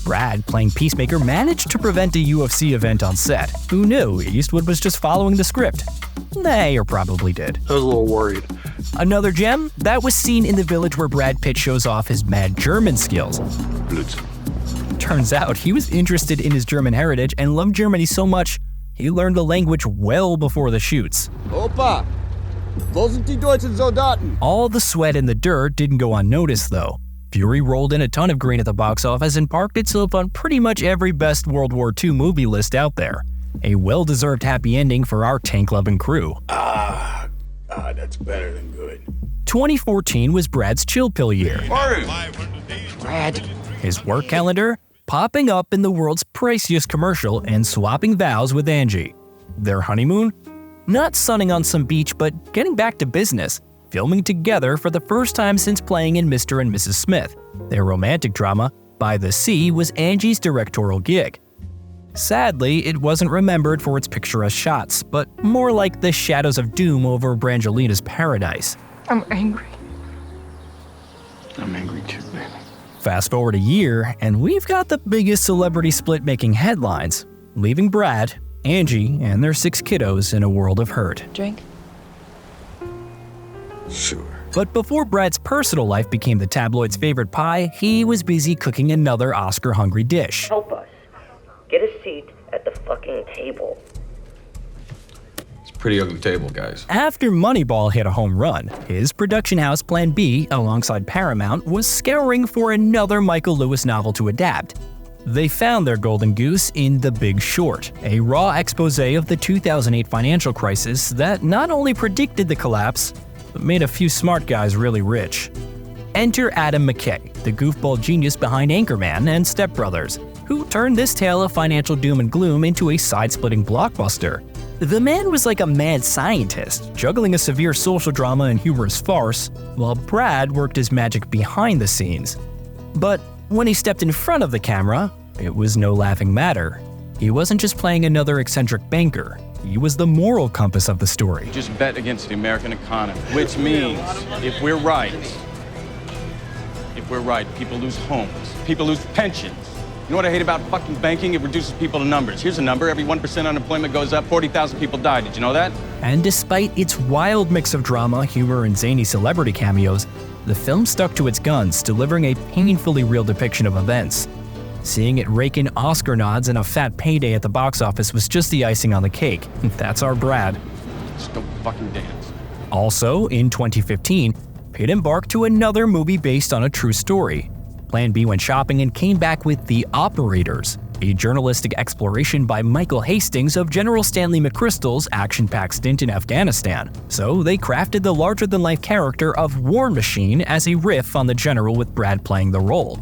Brad, playing Peacemaker, managed to prevent a UFC event on set. Who knew Eastwood was just following the script? They probably did. I was a little worried. Another gem? That was seen in the village where Brad Pitt shows off his mad German skills. Turns out he was interested in his German heritage and loved Germany so much, he learned the language well before the shoots. Opa, wo sind die deutschen Soldaten? All the sweat and the dirt didn't go unnoticed though. Fury rolled in a ton of green at the box office and parked itself on pretty much every best World War II movie list out there. A well-deserved happy ending for our tank-loving crew. That's better than good. 2014 was Brad's chill pill year. Brad. His work calendar popping up in the world's priciest commercial and swapping vows with Angie. Their honeymoon? Not sunning on some beach, but getting back to business. Filming together for the first time since playing in Mr. and Mrs. Smith. Their romantic drama, By the Sea, was Angie's directorial gig. Sadly, it wasn't remembered for its picturesque shots, but more like the shadows of doom over Brangelina's paradise. I'm angry. I'm angry too, baby. Fast forward a year, and we've got the biggest celebrity split making headlines, leaving Brad, Angie, and their 6 kiddos in a world of hurt. Drink? Sure. But before Brad's personal life became the tabloid's favorite pie, he was busy cooking another Oscar-hungry dish. Help us. Get a seat at the fucking table. It's a pretty ugly table, guys. After Moneyball hit a home run, his production house Plan B, alongside Paramount, was scouring for another Michael Lewis novel to adapt. They found their golden goose in The Big Short, a raw expose of the 2008 financial crisis that not only predicted the collapse, but made a few smart guys really rich. Enter Adam McKay, the goofball genius behind Anchorman and Step Brothers, who turned this tale of financial doom and gloom into a side-splitting blockbuster. The man was like a mad scientist, juggling a severe social drama and humorous farce, while Brad worked his magic behind the scenes. But when he stepped in front of the camera, it was no laughing matter. He wasn't just playing another eccentric banker. He was the moral compass of the story. Just bet against the American economy, which means if we're right, people lose homes, people lose pensions. You know what I hate about fucking banking? It reduces people to numbers. Here's a number, every 1% unemployment goes up, 40,000 people die. Did you know that? And despite its wild mix of drama, humor, and zany celebrity cameos, the film stuck to its guns, delivering a painfully real depiction of events. Seeing it rake in Oscar nods and a fat payday at the box office was just the icing on the cake. That's our Brad. Just don't fucking dance. Also, in 2015, Pitt embarked to another movie based on a true story. Plan B went shopping and came back with The Operators, a journalistic exploration by Michael Hastings of General Stanley McChrystal's action-packed stint in Afghanistan. So they crafted the larger-than-life character of War Machine as a riff on the general, with Brad playing the role.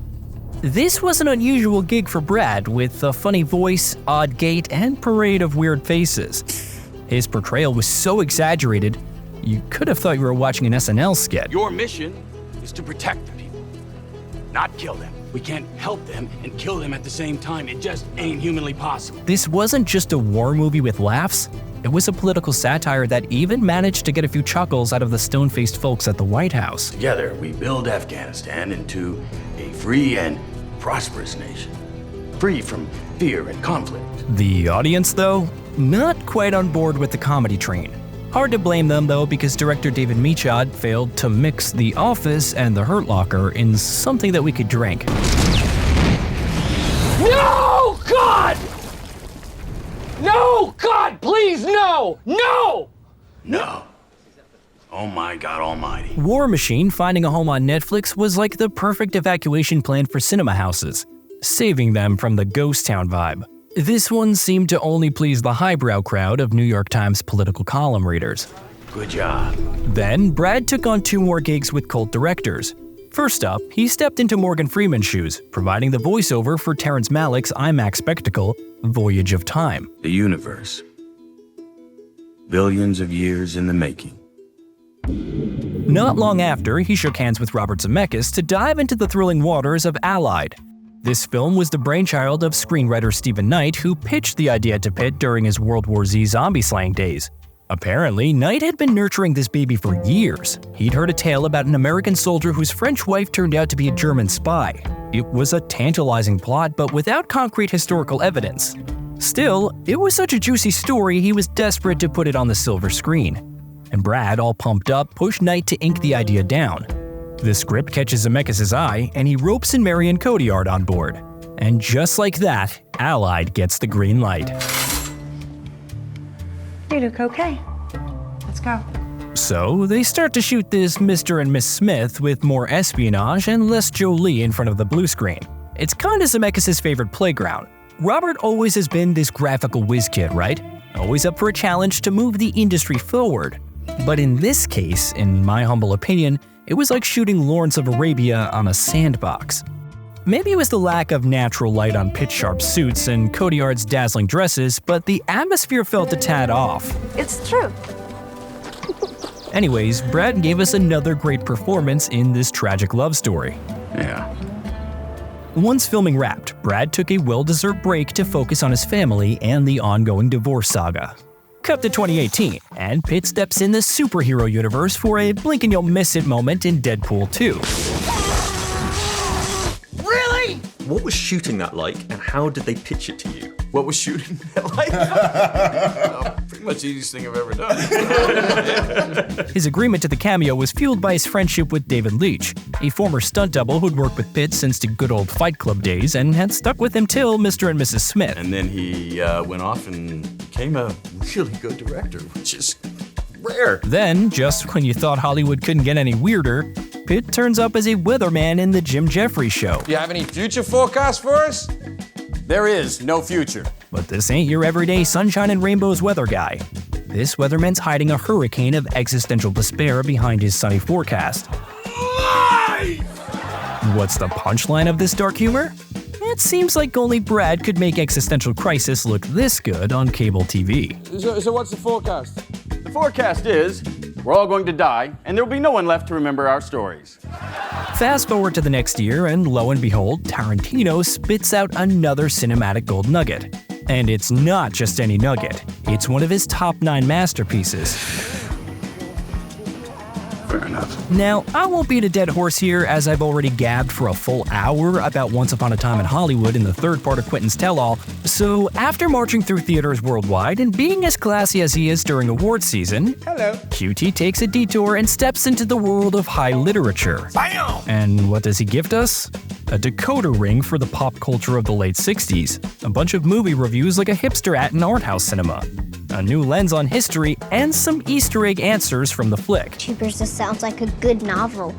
This was an unusual gig for Brad, with a funny voice, odd gait, and parade of weird faces. His portrayal was so exaggerated, you could have thought you were watching an SNL skit. Your mission is to protect the people, not kill them. We can't help them and kill them at the same time. It just ain't humanly possible. This wasn't just a war movie with laughs. It was a political satire that even managed to get a few chuckles out of the stone-faced folks at the White House. Together, we build Afghanistan into a free and prosperous nation, free from fear and conflict. The audience, though, not quite on board with the comedy train. Hard to blame them, though, because director David Michôd failed to mix The Office and The Hurt Locker in something that we could drink. No, God! No, God, please, no! No! No. Oh my God almighty. War Machine finding a home on Netflix was like the perfect evacuation plan for cinema houses, saving them from the ghost town vibe. This one seemed to only please the highbrow crowd of New York Times political column readers. Good job. Then, Brad took on 2 more gigs with cult directors. First up, he stepped into Morgan Freeman's shoes, providing the voiceover for Terrence Malick's IMAX spectacle, Voyage of Time. The universe. Billions of years in the making. Not long after, he shook hands with Robert Zemeckis to dive into the thrilling waters of Allied. This film was the brainchild of screenwriter Stephen Knight, who pitched the idea to Pitt during his World War Z zombie slaying days. Apparently, Knight had been nurturing this baby for years. He'd heard a tale about an American soldier whose French wife turned out to be a German spy. It was a tantalizing plot, but without concrete historical evidence. Still, it was such a juicy story he was desperate to put it on the silver screen. And Brad, all pumped up, pushed Knight to ink the idea down. The script catches Zemeckis' eye, and he ropes in Marion Cotillard on board. And just like that, Allied gets the green light. You look okay. Let's go. So, they start to shoot this Mr. and Miss Smith with more espionage and less Jolie in front of the blue screen. It's kinda Zemeckis' favorite playground. Robert always has been this graphical whiz kid, right? Always up for a challenge to move the industry forward. But in this case, in my humble opinion, it was like shooting Lawrence of Arabia on a sandbox. Maybe it was the lack of natural light on pitch-sharp suits and Cotillard's dazzling dresses, but the atmosphere felt a tad off. It's true. Anyways, Brad gave us another great performance in this tragic love story. Yeah. Once filming wrapped, Brad took a well-deserved break to focus on his family and the ongoing divorce saga. Cut to 2018, and Pitt steps in the superhero universe for a blink-and-you'll-miss-it moment in Deadpool 2. Really? What was shooting that like, and how did they pitch it to you? What was shooting that like? Pretty much the easiest thing I've ever done. His agreement to the cameo was fueled by his friendship with David Leitch, a former stunt double who'd worked with Pitt since the good old Fight Club days and had stuck with him till Mr. and Mrs. Smith. And then he went off and became a really good director, which is rare. Then, just when you thought Hollywood couldn't get any weirder, Pitt turns up as a weatherman in the Jim Jeffries Show. Do you have any future forecast for us? There is no future. But this ain't your everyday sunshine and rainbows weather guy. This weatherman's hiding a hurricane of existential despair behind his sunny forecast. What's the punchline of this dark humor? It seems like only Brad could make existential crisis look this good on cable TV. So what's the forecast? The forecast is we're all going to die, and there will be no one left to remember our stories. Fast forward to the next year, and lo and behold, Tarantino spits out another cinematic gold nugget. And it's not just any nugget. It's one of his top 9 masterpieces. Fair enough. Now, I won't beat a dead horse here, as I've already gabbed for a full hour about Once Upon a Time in Hollywood in the third part of Quentin's tell-all, so after marching through theaters worldwide and being as classy as he is during awards season, hello, QT takes a detour and steps into the world of high literature. Bam! And what does he gift us? A decoder ring for the pop culture of the late 60s, a bunch of movie reviews like a hipster at an art house cinema, a new lens on history, and some Easter egg answers from the flick. Troopers, this sounds like a good novel.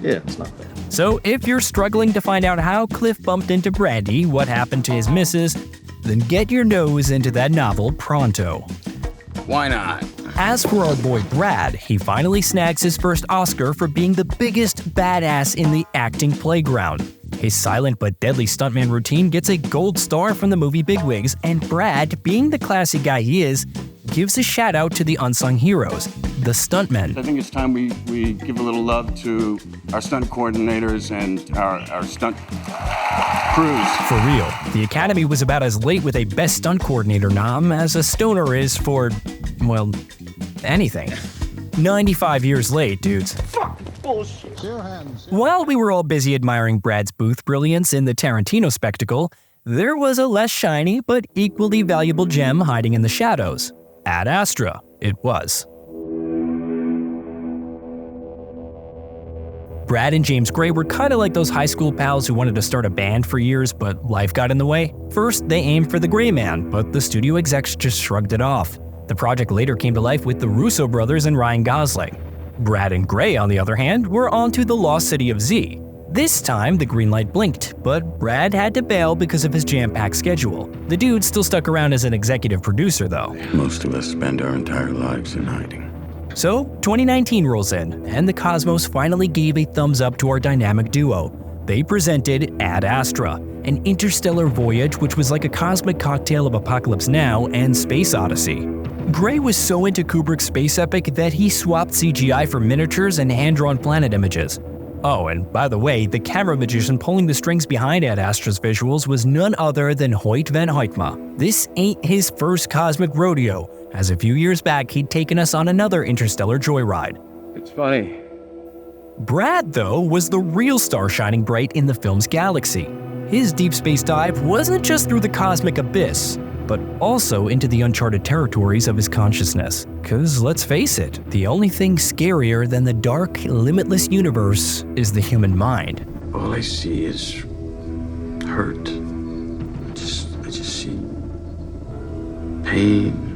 Yeah, it's not bad. So if you're struggling to find out how Cliff bumped into Brandy, what happened to his missus, then get your nose into that novel pronto. Why not? As for our boy Brad, he finally snags his first Oscar for being the biggest badass in the acting playground. His silent but deadly stuntman routine gets a gold star from the movie bigwigs, and Brad, being the classy guy he is, gives a shout out to the unsung heroes, the stuntmen. I think it's time we give a little love to our stunt coordinators and our stunt crews. For real, the Academy was about as late with a Best Stunt Coordinator nom as a stoner is for, well, anything. 95 years late, dudes. Bullshit. While we were all busy admiring Brad's booth brilliance in the Tarantino spectacle, there was a less shiny but equally valuable gem hiding in the shadows. Ad Astra, it was. Brad and James Gray were kind of like those high school pals who wanted to start a band for years, but life got in the way. First, they aimed for the Gray Man, but the studio execs just shrugged it off. The project later came to life with the Russo brothers and Ryan Gosling. Brad and Gray, on the other hand, were on to The Lost City of Z. This time, the green light blinked, but Brad had to bail because of his jam-packed schedule. The dude still stuck around as an executive producer, though. Most of us spend our entire lives in hiding. So, 2019 rolls in, and the Cosmos finally gave a thumbs up to our dynamic duo. They presented Ad Astra, an interstellar voyage which was like a cosmic cocktail of Apocalypse Now and Space Odyssey. Gray was so into Kubrick's space epic that he swapped CGI for miniatures and hand-drawn planet images. Oh, and by the way, the camera magician pulling the strings behind Ad Astra's visuals was none other than Hoyt van Hoytma. This ain't his first cosmic rodeo, as a few years back he'd taken us on another interstellar joyride. It's funny. Brad, though, was the real star shining bright in the film's galaxy. His deep space dive wasn't just through the cosmic abyss, but also into the uncharted territories of his consciousness. 'Cause let's face it, the only thing scarier than the dark, limitless universe is the human mind. All I see is hurt. I just see pain.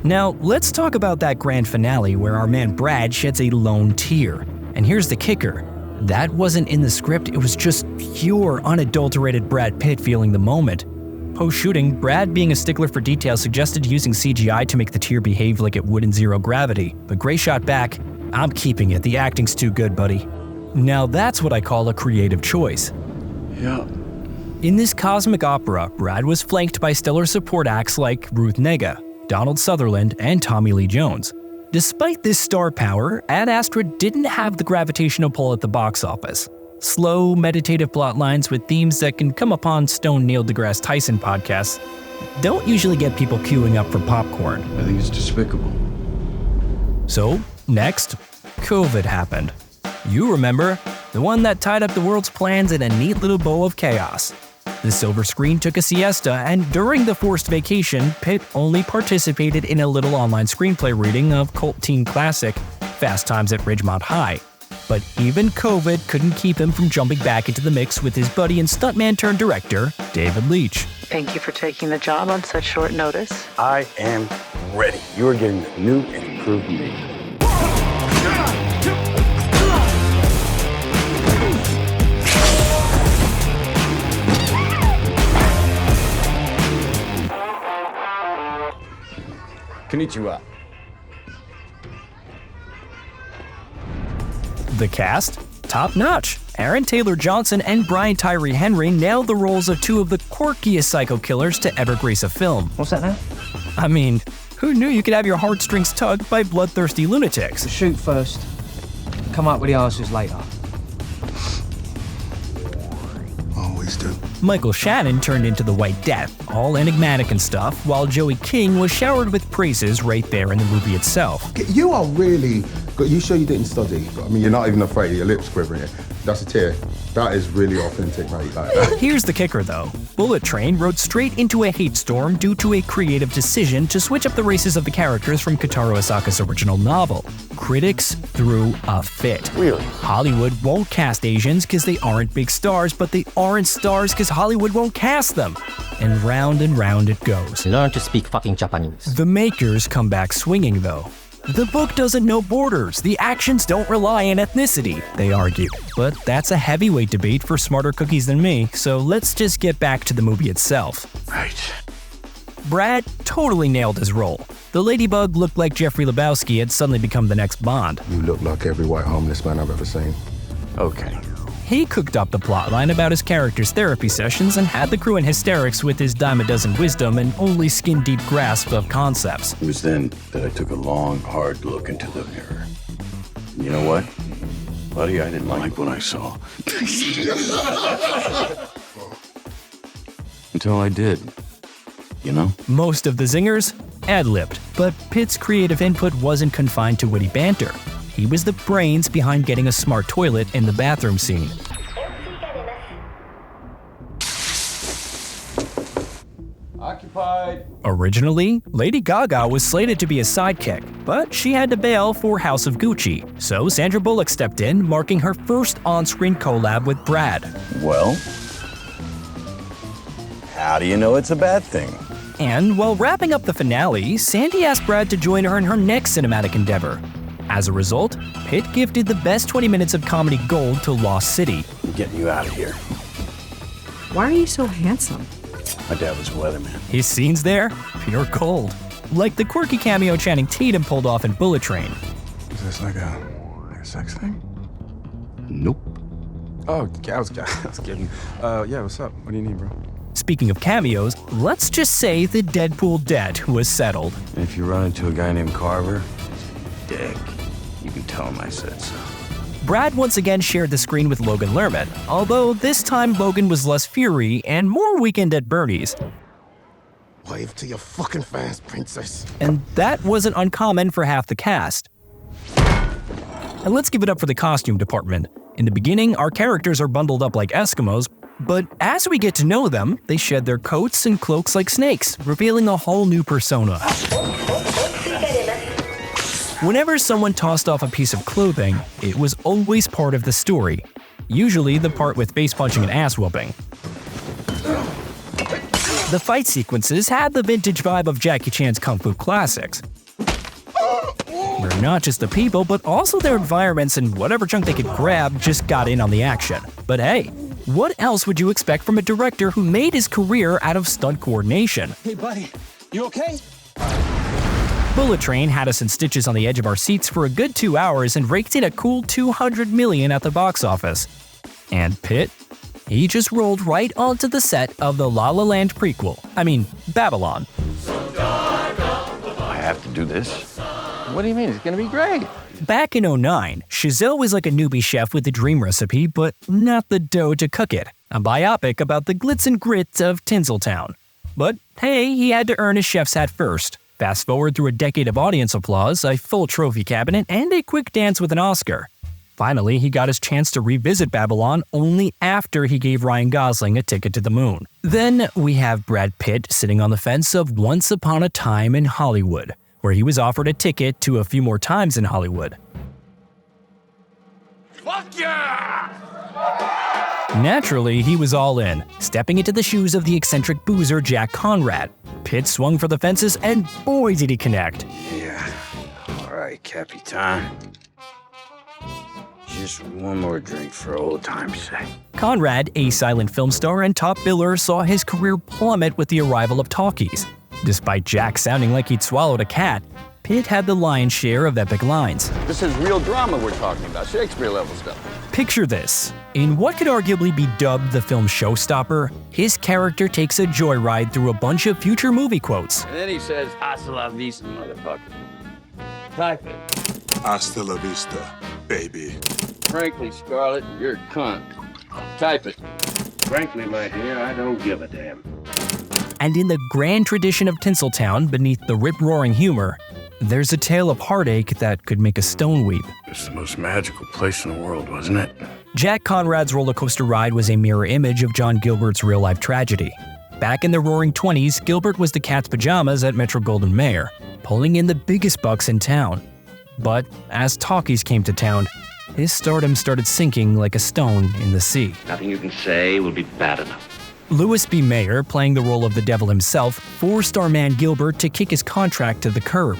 Now, let's talk about that grand finale where our man Brad sheds a lone tear. And here's the kicker. That wasn't in the script, it was just pure, unadulterated Brad Pitt feeling the moment. Post-shooting, Brad, being a stickler for detail, suggested using CGI to make the tear behave like it would in Zero Gravity. But Gray shot back, "I'm keeping it, the acting's too good, buddy." Now that's what I call a creative choice. Yeah. In this cosmic opera, Brad was flanked by stellar support acts like Ruth Negga, Donald Sutherland, and Tommy Lee Jones. Despite this star power, Ad Astra didn't have the gravitational pull at the box office. Slow, meditative plot lines with themes that can come upon Stone Neil deGrasse Tyson podcasts don't usually get people queuing up for popcorn. I think it's despicable. So, next, COVID happened. You remember, the one that tied up the world's plans in a neat little bow of chaos. The silver screen took a siesta, and during the forced vacation, Pitt only participated in a little online screenplay reading of cult teen classic Fast Times at Ridgemont High. But even COVID couldn't keep him from jumping back into the mix with his buddy and stuntman turned director, David Leitch. Thank you for taking the job on such short notice. I am ready. You are getting the new and improved me. Konnichiwa. The cast? Top-notch. Aaron Taylor Johnson and Brian Tyree Henry nailed the roles of two of the quirkiest psycho killers to ever grace a film. What's that now? I mean, who knew you could have your heartstrings tugged by bloodthirsty lunatics? Shoot first, come up with the answers later. Always do. Michael Shannon turned into the White Death, all enigmatic and stuff, while Joey King was showered with praises right there in the movie itself. You are really good. You sure you didn't study? I mean, you're not even afraid of your lips quivering. That's a tear. That is really authentic, mate. Like that. Here's the kicker, though. Bullet Train rode straight into a hate storm due to a creative decision to switch up the races of the characters from Kotaro Asaka's original novel. Critics threw a fit. Really? Hollywood won't cast Asians because they aren't big stars, but they aren't stars because Hollywood won't cast them. And round it goes. Learn to speak fucking Japanese. The makers come back swinging, though. The book doesn't know borders. The actions don't rely on ethnicity, they argue. But that's a heavyweight debate for smarter cookies than me, so let's just get back to the movie itself. Right. Brad totally nailed his role. The Ladybug looked like Jeffrey Lebowski had suddenly become the next Bond. You look like every white homeless man I've ever seen. Okay. He cooked up the plotline about his character's therapy sessions and had the crew in hysterics with his dime-a-dozen wisdom and only skin-deep grasp of concepts. It was then that I took a long, hard look into the mirror. And you know what? Buddy, I didn't like what I saw. Until I did. You know? Most of the zingers ad-libbed, but Pitt's creative input wasn't confined to witty banter. He was the brains behind getting a smart toilet in the bathroom scene. Occupied. Originally, Lady Gaga was slated to be a sidekick, but she had to bail for House of Gucci, so Sandra Bullock stepped in, marking her first on-screen collab with Brad. Well, how do you know it's a bad thing? And while wrapping up the finale, Sandy asked Brad to join her in her next cinematic endeavor. As a result, Pitt gifted the best 20 minutes of comedy gold to Lost City. I'm getting you out of here. Why are you so handsome? My dad was a weatherman. His scenes there? Pure gold. Like the quirky cameo Channing Tatum pulled off in Bullet Train. Is this like a sex thing? Nope. Oh, I was kidding. Yeah, what's up? What do you need, bro? Speaking of cameos, let's just say the Deadpool debt was settled. If you run into a guy named Carver, dick, you can tell him I said so. Brad once again shared the screen with Logan Lerman, although this time Logan was less Fury and more Weekend at Bernie's. Wave to your fucking fans, princess. And that wasn't uncommon for half the cast. And let's give it up for the costume department. In the beginning, our characters are bundled up like Eskimos, but as we get to know them, they shed their coats and cloaks like snakes, revealing a whole new persona. Whenever someone tossed off a piece of clothing, it was always part of the story. Usually the part with face punching and ass whooping. The fight sequences had the vintage vibe of Jackie Chan's Kung Fu classics. Where not just the people, but also their environments and whatever junk they could grab just got in on the action. But hey, what else would you expect from a director who made his career out of stunt coordination? Hey, buddy, you okay? Bullet Train had us in stitches on the edge of our seats for a good 2 hours and raked in a cool $200 million at the box office. And Pitt? He just rolled right onto the set of the La La Land prequel. I mean, Babylon. I have to do this? What do you mean? It's gonna be great. Back in 2009, Chazelle was like a newbie chef with the dream recipe, but not the dough to cook it. A biopic about the glitz and grit of Tinseltown. But hey, he had to earn his chef's hat first. Fast forward through a decade of audience applause, a full trophy cabinet, and a quick dance with an Oscar. Finally, he got his chance to revisit Babylon only after he gave Ryan Gosling a ticket to the moon. Then we have Brad Pitt sitting on the fence of Once Upon a Time in Hollywood, where he was offered a ticket to A Few More Times in Hollywood. Fuck yeah! Naturally, he was all in, stepping into the shoes of the eccentric boozer Jack Conrad. Pitt swung for the fences, and boy did he connect. Yeah. All right, Capitan. Just one more drink for old time's sake. Conrad, a silent film star and top biller, saw his career plummet with the arrival of talkies. Despite Jack sounding like he'd swallowed a cat, Pitt had the lion's share of epic lines. This is real drama we're talking about, Shakespeare-level stuff. Picture this. In what could arguably be dubbed the film Showstopper, his character takes a joyride through a bunch of future movie quotes. And then he says, hasta la vista, motherfucker. Type it. Hasta la vista, baby. Frankly, Scarlett, you're a cunt. Type it. Frankly, my dear, I don't give a damn. And in the grand tradition of Tinseltown, beneath the rip-roaring humor, there's a tale of heartache that could make a stone weep. It's the most magical place in the world, wasn't it? Jack Conrad's roller coaster ride was a mirror image of John Gilbert's real-life tragedy. Back in the roaring 20s, Gilbert was the cat's pajamas at Metro-Goldwyn-Mayer, pulling in the biggest bucks in town. But as talkies came to town, his stardom started sinking like a stone in the sea. Nothing you can say will be bad enough. Louis B. Mayer, playing the role of the devil himself, forced our man Gilbert to kick his contract to the curb.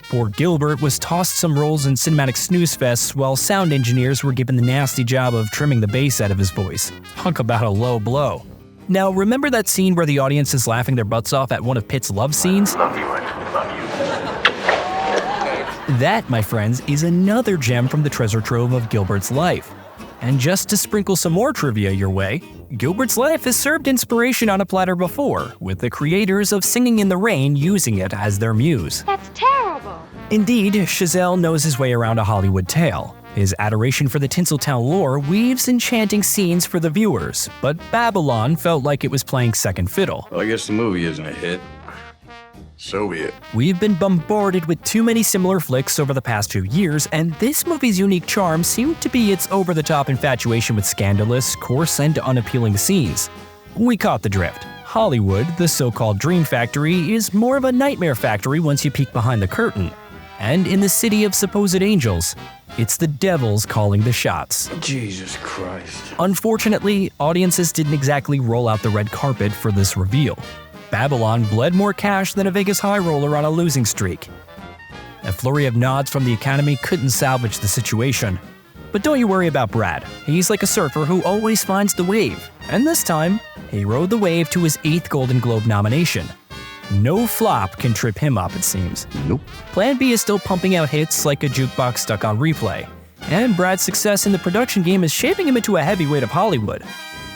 Poor Gilbert was tossed some roles in cinematic snooze fests while sound engineers were given the nasty job of trimming the bass out of his voice. Talk about a low blow. Now, remember that scene where the audience is laughing their butts off at one of Pitt's love scenes? Love you, I love you. That, my friends, is another gem from the treasure trove of Gilbert's life. And just to sprinkle some more trivia your way, Gilbert's life has served inspiration on a platter before, with the creators of Singing in the Rain using it as their muse. That's terrible. Indeed, Chazelle knows his way around a Hollywood tale. His adoration for the Tinseltown lore weaves enchanting scenes for the viewers, but Babylon felt like it was playing second fiddle. Well, I guess the movie isn't a hit. So be it. We've been bombarded with too many similar flicks over the past few years, and this movie's unique charm seemed to be its over-the-top infatuation with scandalous, coarse, and unappealing scenes. We caught the drift. Hollywood, the so-called dream factory, is more of a nightmare factory once you peek behind the curtain. And in the city of supposed angels, it's the devils calling the shots. Jesus Christ. Unfortunately, audiences didn't exactly roll out the red carpet for this reveal. Babylon bled more cash than a Vegas high roller on a losing streak. A flurry of nods from the Academy couldn't salvage the situation. But don't you worry about Brad. He's like a surfer who always finds the wave. And this time, he rode the wave to his 8th Golden Globe nomination. No flop can trip him up, it seems. Nope. Plan B is still pumping out hits like a jukebox stuck on replay. And Brad's success in the production game is shaping him into a heavyweight of Hollywood.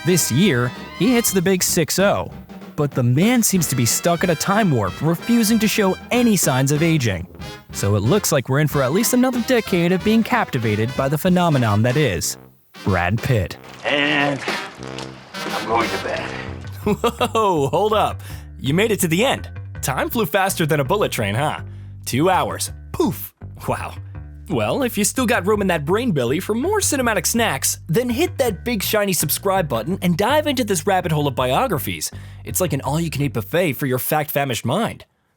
This year, he hits the big 6-0. But the man seems to be stuck in a time warp, refusing to show any signs of aging. So it looks like we're in for at least another decade of being captivated by the phenomenon that is Brad Pitt. And I'm going to bed. Whoa, hold up. You made it to the end. Time flew faster than a bullet train, huh? 2 hours. Poof. Wow. Well, if you still got room in that brain belly for more cinematic snacks, then hit that big shiny subscribe button and dive into this rabbit hole of biographies. It's like an all-you-can-eat buffet for your fact-famished mind.